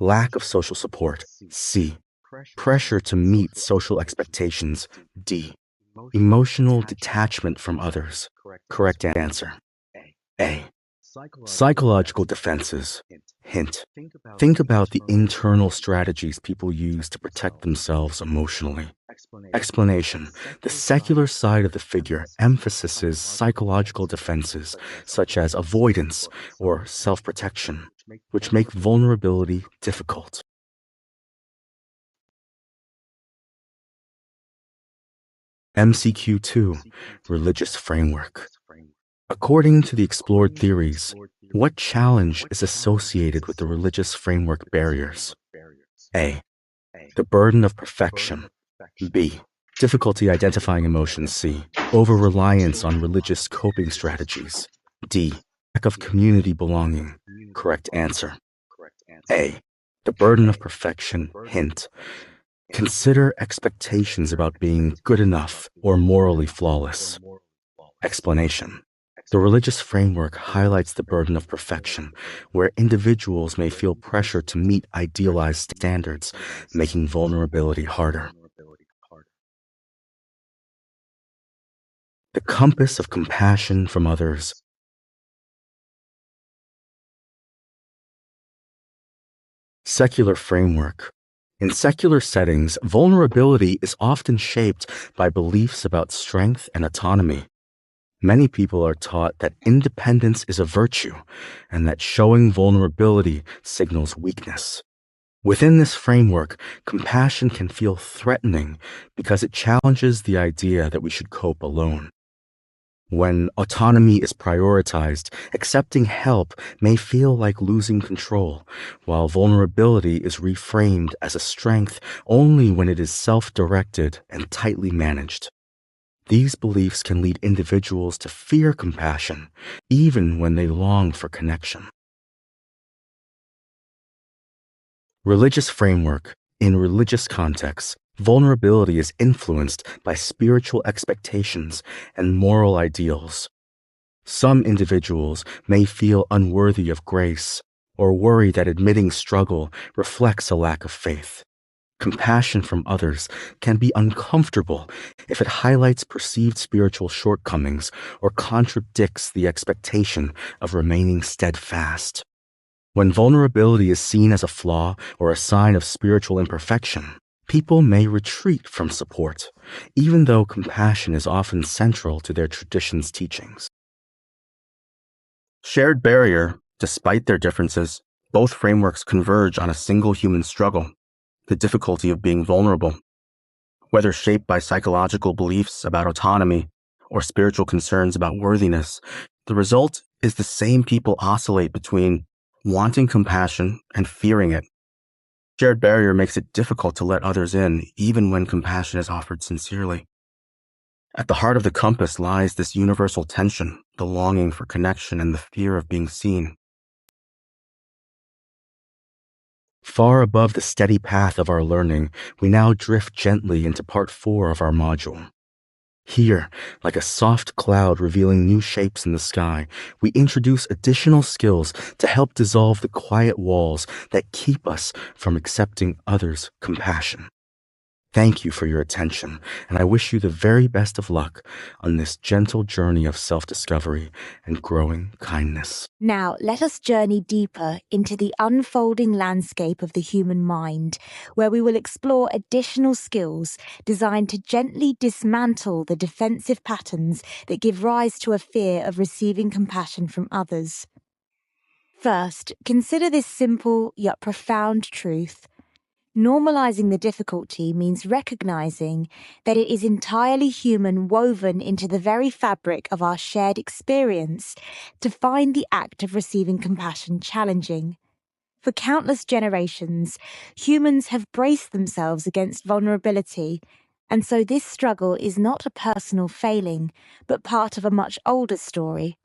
Lack of social support. C. Pressure to meet social expectations. D. Emotional detachment from others. Correct answer. A. Psychological defenses. Hint. Think about the internal strategies people use to protect themselves emotionally. Explanation. The secular side of the figure emphasizes psychological defenses such as avoidance or self-protection, which make vulnerability difficult. MCQ 2. Religious framework. According to the explored theories, what challenge is associated with the religious framework barriers? A. The burden of perfection. B. Difficulty identifying emotions. C. Over-reliance on religious coping strategies. D. Lack of community belonging. Correct answer. A. The burden of perfection. Hint. Consider expectations about being good enough or morally flawless. Explanation. The religious framework highlights the burden of perfection, where individuals may feel pressure to meet idealized standards, making vulnerability harder. The compass of compassion from others. Secular framework. In secular settings, vulnerability is often shaped by beliefs about strength and autonomy. Many people are taught that independence is a virtue and that showing vulnerability signals weakness. Within this framework, compassion can feel threatening because it challenges the idea that we should cope alone. When autonomy is prioritized, accepting help may feel like losing control, while vulnerability is reframed as a strength only when it is self-directed and tightly managed. These beliefs can lead individuals to fear compassion, even when they long for connection. Religious framework. In religious contexts, vulnerability is influenced by spiritual expectations and moral ideals. Some individuals may feel unworthy of grace or worry that admitting struggle reflects a lack of faith. Compassion from others can be uncomfortable if it highlights perceived spiritual shortcomings or contradicts the expectation of remaining steadfast. When vulnerability is seen as a flaw or a sign of spiritual imperfection, people may retreat from support, even though compassion is often central to their tradition's teachings. Shared barrier, despite their differences, both frameworks converge on a single human struggle, the difficulty of being vulnerable. Whether shaped by psychological beliefs about autonomy or spiritual concerns about worthiness, the result is the same people oscillate between wanting compassion and fearing it. Shared barrier makes it difficult to let others in, even when compassion is offered sincerely. At the heart of the compass lies this universal tension, the longing for connection and the fear of being seen. Far above the steady path of our learning, we now drift gently into part 4 of our module. Here, like a soft cloud revealing new shapes in the sky, we introduce additional skills to help dissolve the quiet walls that keep us from accepting others' compassion. Thank you for your attention, and I wish you the very best of luck on this gentle journey of self-discovery and growing kindness. Now, let us journey deeper into the unfolding landscape of the human mind, where we will explore additional skills designed to gently dismantle the defensive patterns that give rise to a fear of receiving compassion from others. First, consider this simple yet profound truth. Normalizing the difficulty means recognizing that it is entirely human, woven into the very fabric of our shared experience, to find the act of receiving compassion challenging. For countless generations, humans have braced themselves against vulnerability, and so this struggle is not a personal failing, but part of a much older story.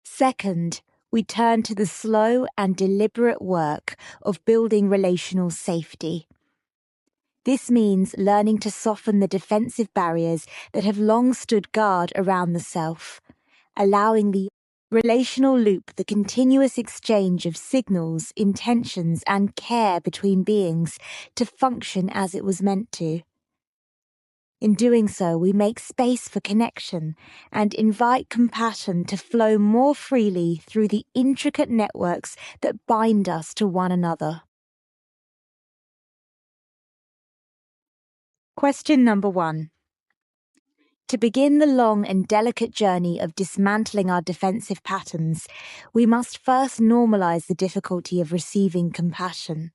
Second, we turn to the slow and deliberate work of building relational safety. This means learning to soften the defensive barriers that have long stood guard around the self, allowing the relational loop, the continuous exchange of signals, intentions, and care between beings, to function as it was meant to. In doing so, we make space for connection and invite compassion to flow more freely through the intricate networks that bind us to one another. Question number 1. To begin the long and delicate journey of dismantling our defensive patterns, we must first normalize the difficulty of receiving compassion.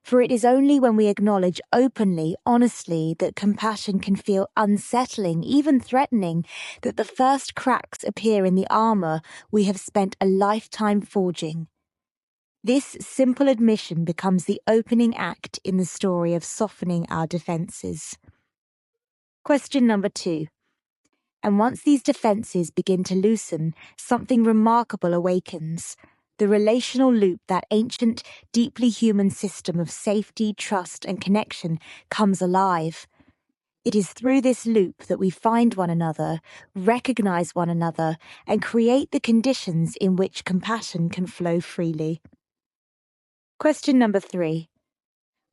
For it is only when we acknowledge openly, honestly, that compassion can feel unsettling, even threatening, that the first cracks appear in the armor we have spent a lifetime forging. This simple admission becomes the opening act in the story of softening our defenses. Question number 2. And once these defenses begin to loosen, something remarkable awakens. The relational loop, that ancient, deeply human system of safety, trust, and connection, comes alive. It is through this loop that we find one another, recognize one another, and create the conditions in which compassion can flow freely. Question number 3.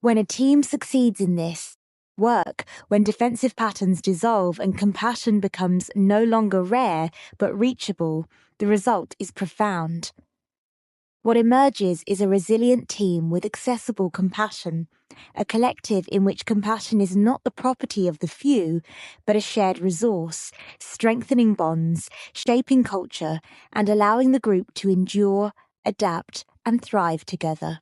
When a team succeeds in this work, when defensive patterns dissolve and compassion becomes no longer rare but reachable, the result is profound. What emerges is a resilient team with accessible compassion, a collective in which compassion is not the property of the few, but a shared resource, strengthening bonds, shaping culture, and allowing the group to endure, adapt, and thrive together.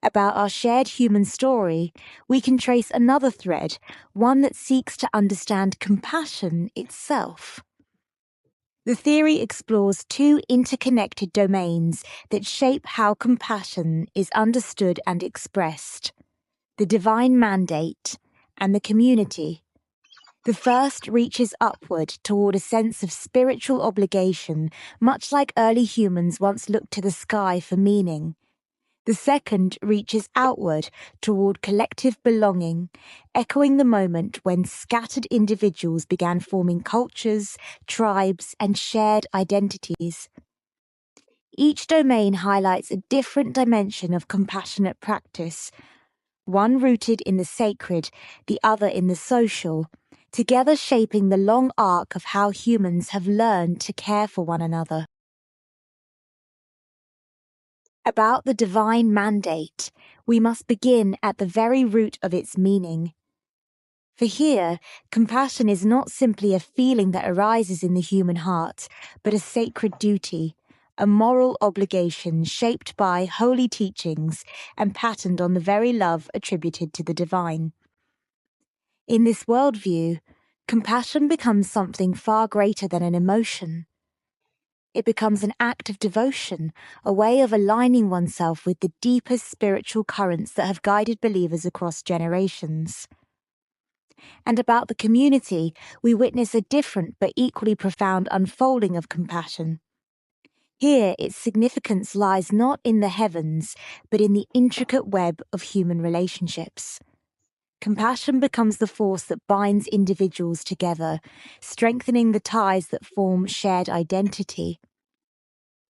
About our shared human story, we can trace another thread, one that seeks to understand compassion itself. The theory explores two interconnected domains that shape how compassion is understood and expressed: the divine mandate and the community. The first reaches upward toward a sense of spiritual obligation, much like early humans once looked to the sky for meaning. The second reaches outward toward collective belonging, echoing the moment when scattered individuals began forming cultures, tribes, and shared identities. Each domain highlights a different dimension of compassionate practice, one rooted in the sacred, the other in the social, together shaping the long arc of how humans have learned to care for one another. About the divine mandate, we must begin at the very root of its meaning. For here, compassion is not simply a feeling that arises in the human heart, but a sacred duty, a moral obligation shaped by holy teachings and patterned on the very love attributed to the divine. In this worldview, compassion becomes something far greater than an emotion. It becomes an act of devotion, a way of aligning oneself with the deepest spiritual currents that have guided believers across generations. And about the community, we witness a different but equally profound unfolding of compassion. Here, its significance lies not in the heavens, but in the intricate web of human relationships. Compassion becomes the force that binds individuals together, strengthening the ties that form shared identity.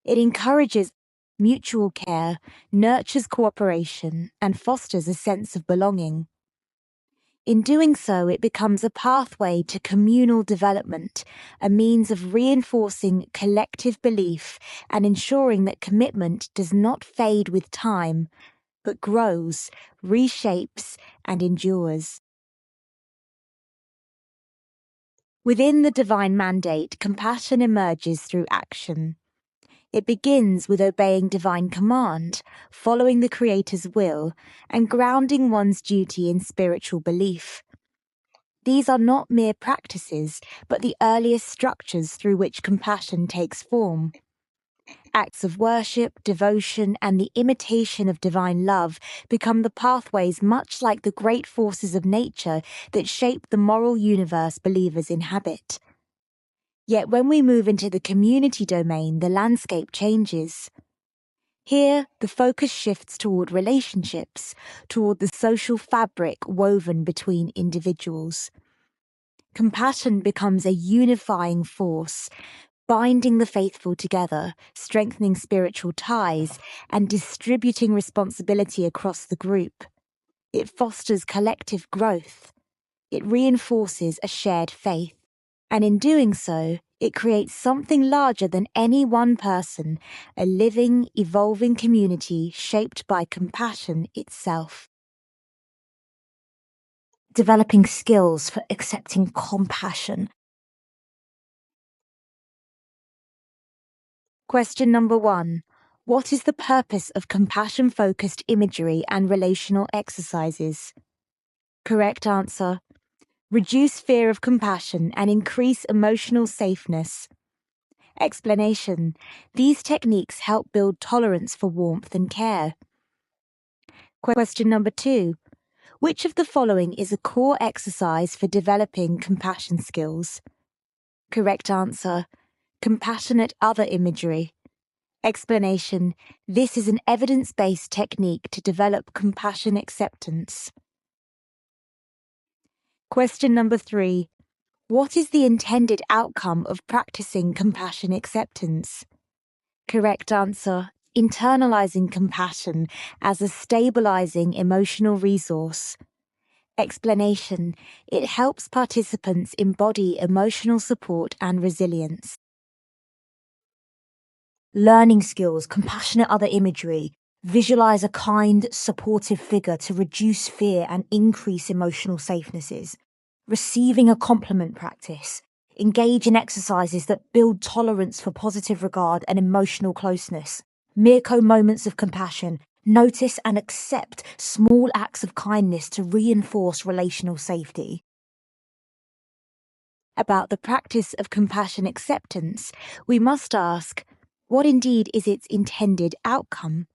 It encourages mutual care, nurtures cooperation, and fosters a sense of belonging. In doing so, it becomes a pathway to communal development, a means of reinforcing collective belief and ensuring that commitment does not fade with time, but grows, reshapes, and endures. Within the divine mandate, compassion emerges through action. It begins with obeying divine command, following the Creator's will, and grounding one's duty in spiritual belief. These are not mere practices, but the earliest structures through which compassion takes form. Acts of worship, devotion, and the imitation of divine love become the pathways much like the great forces of nature that shape the moral universe believers inhabit. Yet when we move into the community domain, the landscape changes. Here, the focus shifts toward relationships, toward the social fabric woven between individuals. Compassion becomes a unifying force, binding the faithful together, strengthening spiritual ties, and distributing responsibility across the group. It fosters collective growth. It reinforces a shared faith. And in doing so, it creates something larger than any one person, a living, evolving community shaped by compassion itself. Developing skills for accepting compassion. Question number 1. What is the purpose of compassion-focused imagery and relational exercises? Correct answer. Reduce fear of compassion and increase emotional safeness. Explanation. These techniques help build tolerance for warmth and care. Question number 2. Which of the following is a core exercise for developing compassion skills? Correct answer. Compassionate other imagery. Explanation. This is an evidence-based technique to develop compassion acceptance. Question number 3. What is the intended outcome of practicing compassion acceptance? Correct answer. Internalizing compassion as a stabilizing emotional resource. Explanation. It helps participants embody emotional support and resilience. Learning skills, compassionate other imagery. Visualize a kind, supportive figure to reduce fear and increase emotional safenesses. Receiving a compliment practice. Engage in exercises that build tolerance for positive regard and emotional closeness. Mirko moments of compassion. Notice and accept small acts of kindness to reinforce relational safety. About the practice of compassion acceptance, we must ask, what indeed is its intended outcome?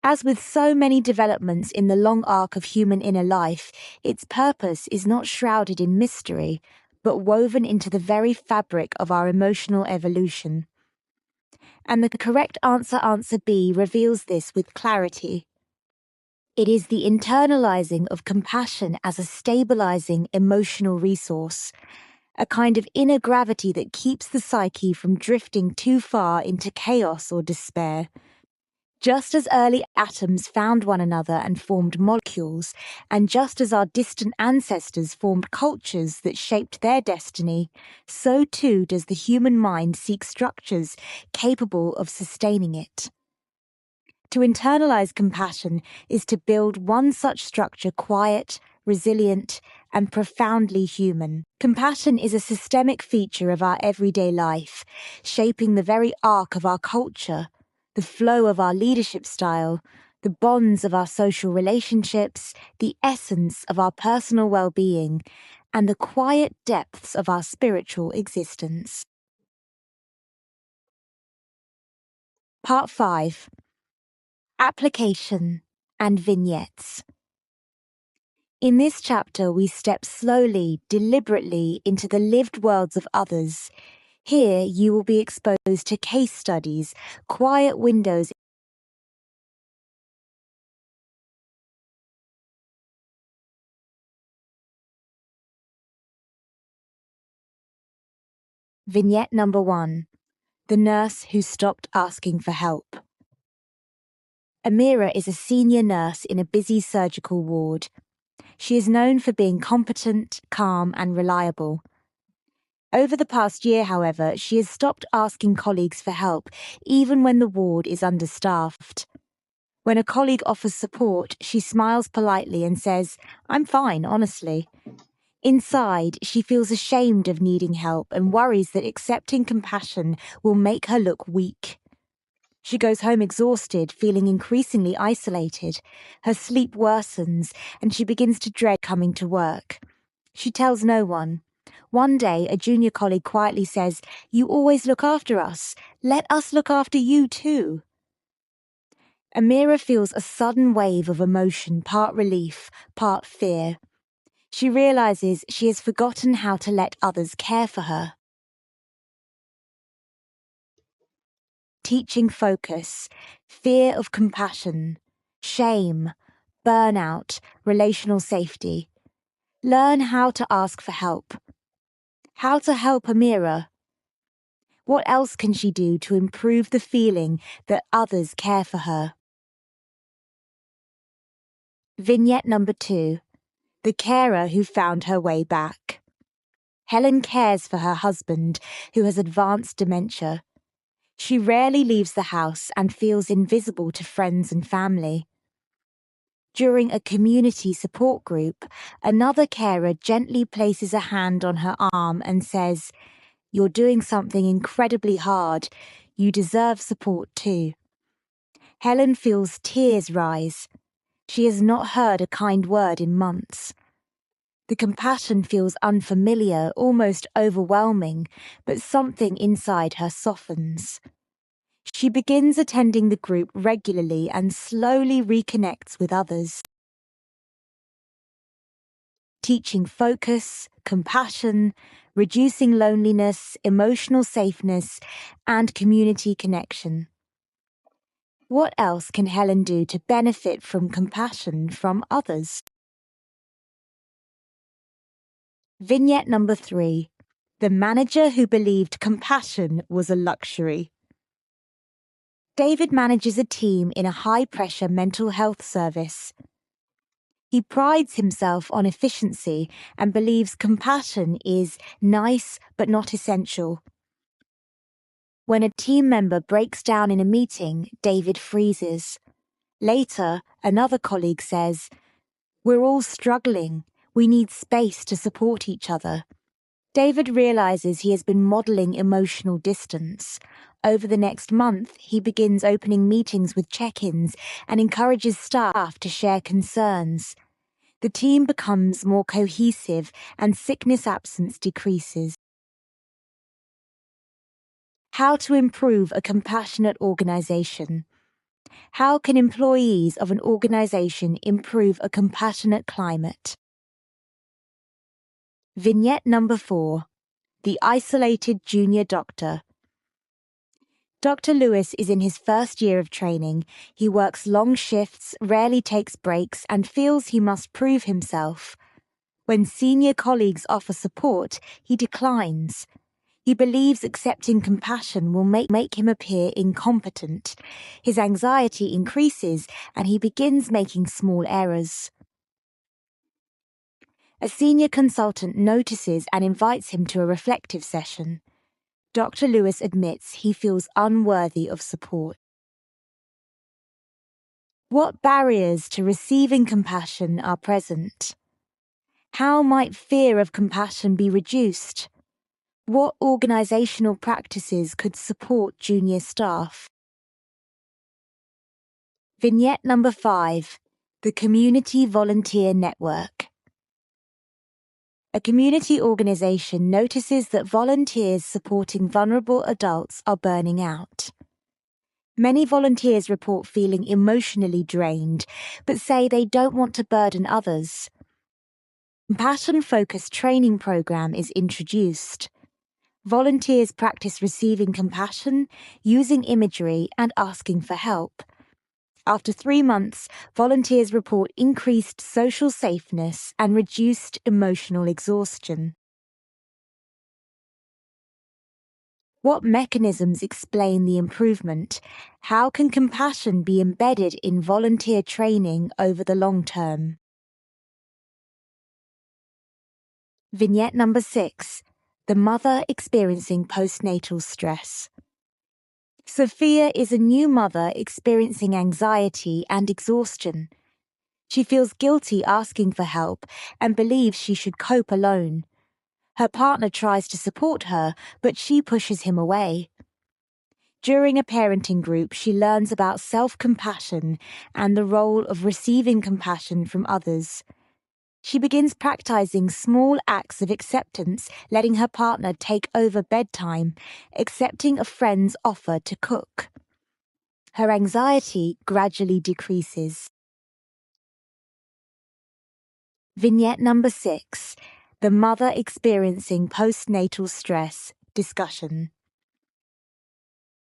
As with so many developments in the long arc of human inner life, its purpose is not shrouded in mystery, but woven into the very fabric of our emotional evolution. And the correct answer B, reveals this with clarity. It is the internalizing of compassion as a stabilizing emotional resource, a kind of inner gravity that keeps the psyche from drifting too far into chaos or despair. Just as early atoms found one another and formed molecules, and just as our distant ancestors formed cultures that shaped their destiny, so too does the human mind seek structures capable of sustaining it. To internalize compassion is to build one such structure quiet, resilient, and profoundly human. Compassion is a systemic feature of our everyday life, shaping the very arc of our culture, the flow of our leadership style, the bonds of our social relationships, the essence of our personal well-being, and the quiet depths of our spiritual existence. Part 5. Application and vignettes. In this chapter, we step slowly, deliberately into the lived worlds of others. Here, you will be exposed to case studies, quiet windows. Vignette number 1. The nurse who stopped asking for help. Amira is a senior nurse in a busy surgical ward. She is known for being competent, calm, and reliable. Over the past year, however, she has stopped asking colleagues for help, even when the ward is understaffed. When a colleague offers support, she smiles politely and says, "I'm fine, honestly." Inside, she feels ashamed of needing help and worries that accepting compassion will make her look weak. She goes home exhausted, feeling increasingly isolated. Her sleep worsens, and she begins to dread coming to work. She tells no one. One day, a junior colleague quietly says, "You always look after us. Let us look after you too." Amira feels a sudden wave of emotion, part relief, part fear. She realizes she has forgotten how to let others care for her. Teaching focus, fear of compassion, shame, burnout, relational safety. Learn how to ask for help. How to help Amira. What else can she do to improve the feeling that others care for her? Vignette number 2. The carer who found her way back. Helen cares for her husband, who has advanced dementia. She rarely leaves the house and feels invisible to friends and family. During a community support group, another carer gently places a hand on her arm and says, "You're doing something incredibly hard. You deserve support too." Helen feels tears rise. She has not heard a kind word in months. The compassion feels unfamiliar, almost overwhelming, but something inside her softens. She begins attending the group regularly and slowly reconnects with others. Teaching focus, compassion, reducing loneliness, emotional safeness, and community connection. What else can Helen do to benefit from compassion from others? Vignette number 3. The manager who believed compassion was a luxury. David manages a team in a high-pressure mental health service. He prides himself on efficiency and believes compassion is nice but not essential. When a team member breaks down in a meeting, David freezes. Later, another colleague says, "We're all struggling. We need space to support each other." David realizes he has been modeling emotional distance. Over the next month, he begins opening meetings with check-ins and encourages staff to share concerns. The team becomes more cohesive and sickness absence decreases. How to improve a compassionate organization. How can employees of an organization improve a compassionate climate? Vignette number 4. The isolated junior doctor. Dr. Lewis is in his first year of training. He works long shifts, rarely takes breaks, and feels he must prove himself. When senior colleagues offer support, he declines. He believes accepting compassion will make him appear incompetent. His anxiety increases and he begins making small errors. A senior consultant notices and invites him to a reflective session. Dr. Lewis admits he feels unworthy of support. What barriers to receiving compassion are present? How might fear of compassion be reduced? What organisational practices could support junior staff? Vignette number 5, the Community Volunteer Network. A community organisation notices that volunteers supporting vulnerable adults are burning out. Many volunteers report feeling emotionally drained, but say they don't want to burden others. A compassion-focused training program is introduced. Volunteers practice receiving compassion, using imagery, and asking for help. After 3 months, volunteers report increased social safeness and reduced emotional exhaustion. What mechanisms explain the improvement? How can compassion be embedded in volunteer training over the long term? Vignette number 6, the mother experiencing postnatal stress. Sophia is a new mother experiencing anxiety and exhaustion. She feels guilty asking for help and believes she should cope alone. Her partner tries to support her, but she pushes him away. During a parenting group, she learns about self-compassion and the role of receiving compassion from others. She begins practicing small acts of acceptance, letting her partner take over bedtime, accepting a friend's offer to cook. Her anxiety gradually decreases. Vignette number 6, the mother experiencing postnatal stress, discussion.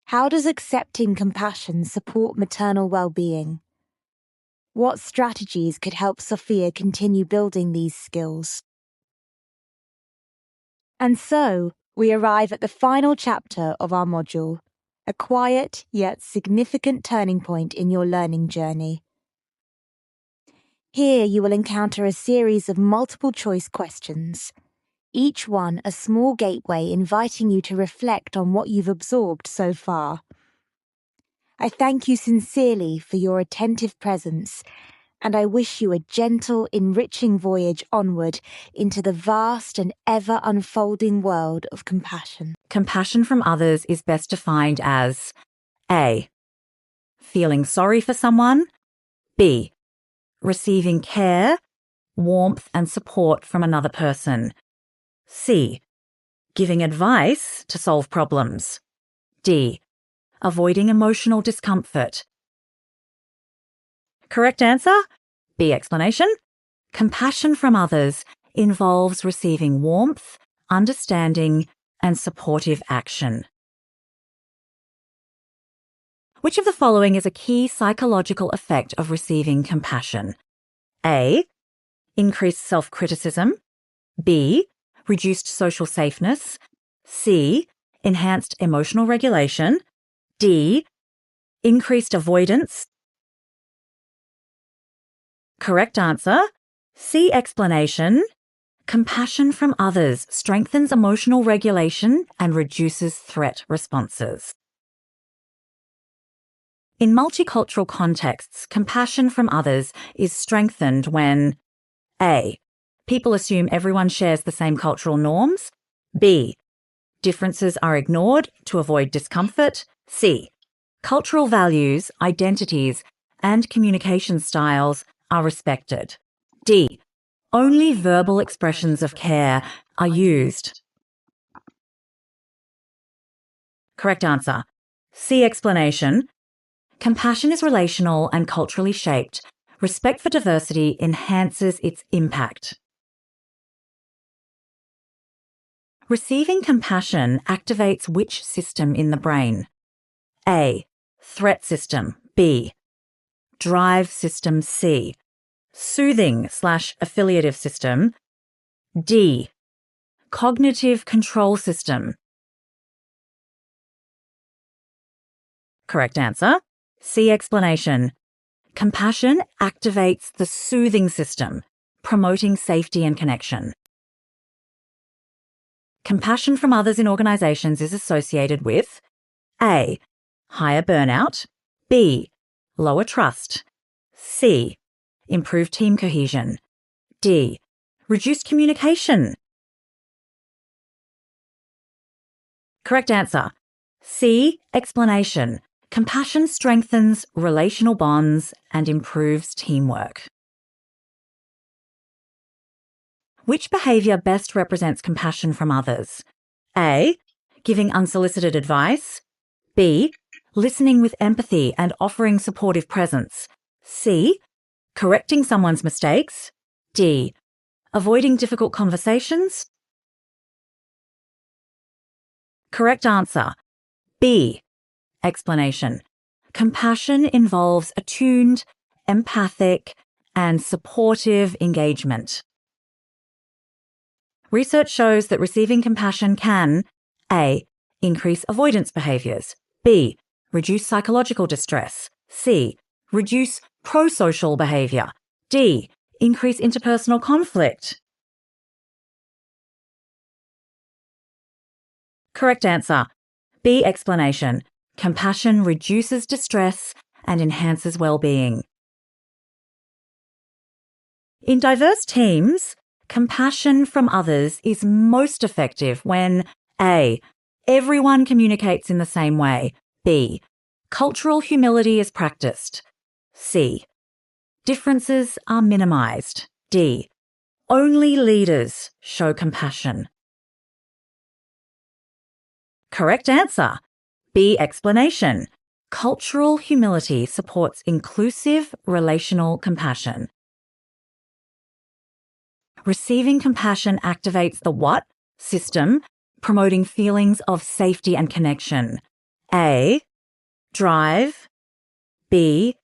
How does accepting compassion support maternal well-being? What strategies could help Sophia continue building these skills? And so, we arrive at the final chapter of our module, a quiet yet significant turning point in your learning journey. Here you will encounter a series of multiple choice questions, each one a small gateway inviting you to reflect on what you've absorbed so far. I thank you sincerely for your attentive presence, and I wish you a gentle, enriching voyage onward into the vast and ever-unfolding world of compassion. Compassion from others is best defined as A. Feeling sorry for someone. B. Receiving care, warmth and support from another person. C. Giving advice to solve problems. D. Avoiding emotional discomfort. Correct answer? B. Explanation. Compassion from others involves receiving warmth, understanding, and supportive action. Which of the following is a key psychological effect of receiving compassion? A. Increased self-criticism. B. Reduced social safeness. C. Enhanced emotional regulation. D. Increased avoidance. Correct answer. C. Explanation. Compassion from others strengthens emotional regulation and reduces threat responses. In multicultural contexts, compassion from others is strengthened when A. People assume everyone shares the same cultural norms. B. Differences are ignored to avoid discomfort. C. Cultural values, identities, and communication styles are respected. D. Only verbal expressions of care are used. Correct answer. C. Explanation. Compassion is relational and culturally shaped. Respect for diversity enhances its impact. Receiving compassion activates which system in the brain? A. Threat system. B. Drive system. C. Soothing/affiliative system. D. Cognitive control system. Correct answer. C. Explanation. Compassion activates the soothing system, promoting safety and connection. Compassion from others in organizations is associated with A. Higher burnout. B. Lower trust. C. Improved team cohesion. D. Reduced communication. Correct answer. C. Explanation. Compassion strengthens relational bonds and improves teamwork. Which behaviour best represents compassion from others? A. Giving unsolicited advice. B. Listening with empathy and offering supportive presence. C. Correcting someone's mistakes. D. Avoiding difficult conversations. Correct answer. B. Explanation. Compassion involves attuned, empathic, and supportive engagement. Research shows that receiving compassion can A. Increase avoidance behaviours. B. Reduce psychological distress. C. Reduce prosocial behaviour. D. Increase interpersonal conflict. Correct answer. B. Explanation. Compassion reduces distress and enhances well-being. In diverse teams, compassion from others is most effective when A. Everyone communicates in the same way. B. Cultural humility is practiced. C. Differences are minimized. D. Only leaders show compassion. Correct answer. B. Explanation. Cultural humility supports inclusive relational compassion. Receiving compassion activates the what system, promoting feelings of safety and connection. A. Drive. B.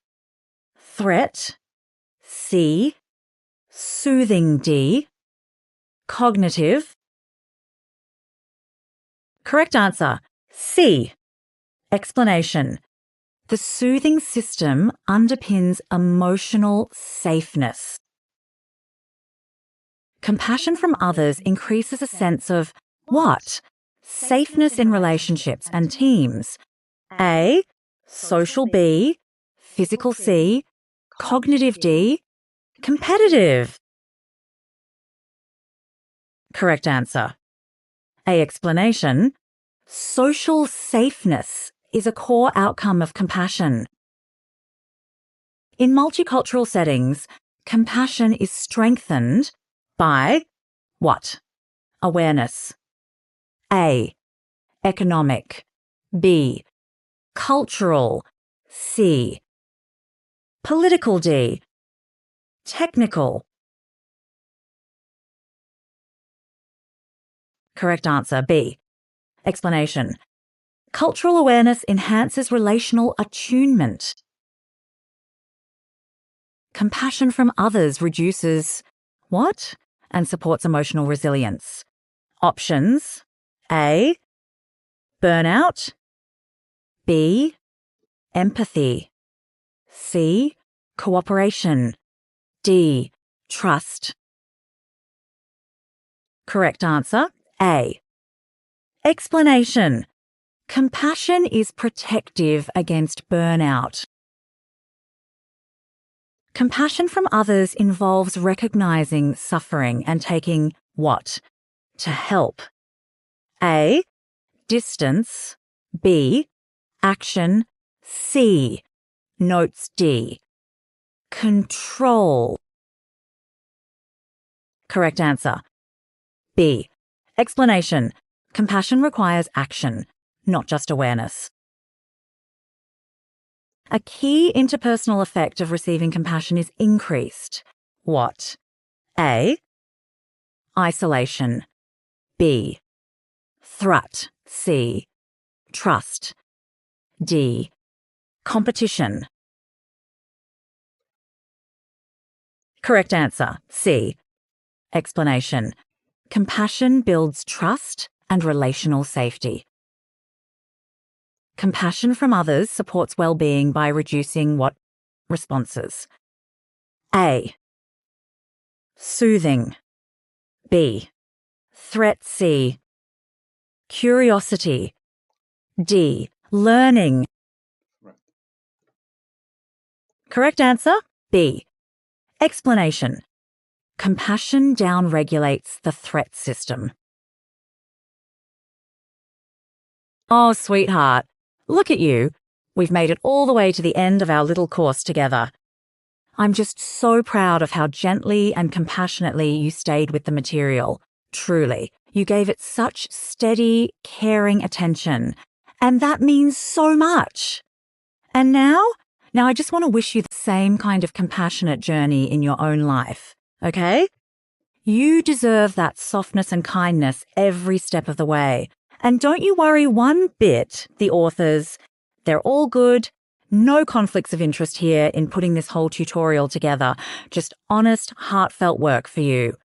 Threat. C. Soothing. D. Cognitive. Correct answer. C. Explanation. The soothing system underpins emotional safeness. Compassion from others increases a sense of what? Safeness in relationships and teams. A. Social. B. Physical. C. Cognitive. D. Competitive. Correct answer. A. Explanation. Social safeness is a core outcome of compassion. In multicultural settings, compassion is strengthened by what? Awareness. A. Economic. B. Cultural. C. Political. D. Technical. Correct answer. B. Explanation. Cultural awareness enhances relational attunement. Compassion from others reduces what? And supports emotional resilience. Options. A. Burnout. B. Empathy. C. Cooperation. D. Trust. Correct answer. A. Explanation. Compassion is protective against burnout. Compassion from others involves recognizing suffering and taking what? To help. A. Distance. B. Action. C. Notes. D. Control. Correct answer. B. Explanation. Compassion requires action, not just awareness. A key interpersonal effect of receiving compassion is increased what? A. Isolation. B. Threat. C. Trust. D. Competition. Correct answer. C. Explanation. Compassion builds trust and relational safety. Compassion from others supports well-being by reducing what responses? A. Soothing. B. Threat. C. Curiosity. D. Learning. Correct answer, B. Explanation. Compassion downregulates the threat system. Oh, sweetheart, look at you. We've made it all the way to the end of our little course together. I'm just so proud of how gently and compassionately you stayed with the material. Truly, you gave it such steady, caring attention. And that means so much. And now I just want to wish you the same kind of compassionate journey in your own life, okay? You deserve that softness and kindness every step of the way. And don't you worry one bit, the authors. They're all good. No conflicts of interest here in putting this whole tutorial together. Just honest, heartfelt work for you.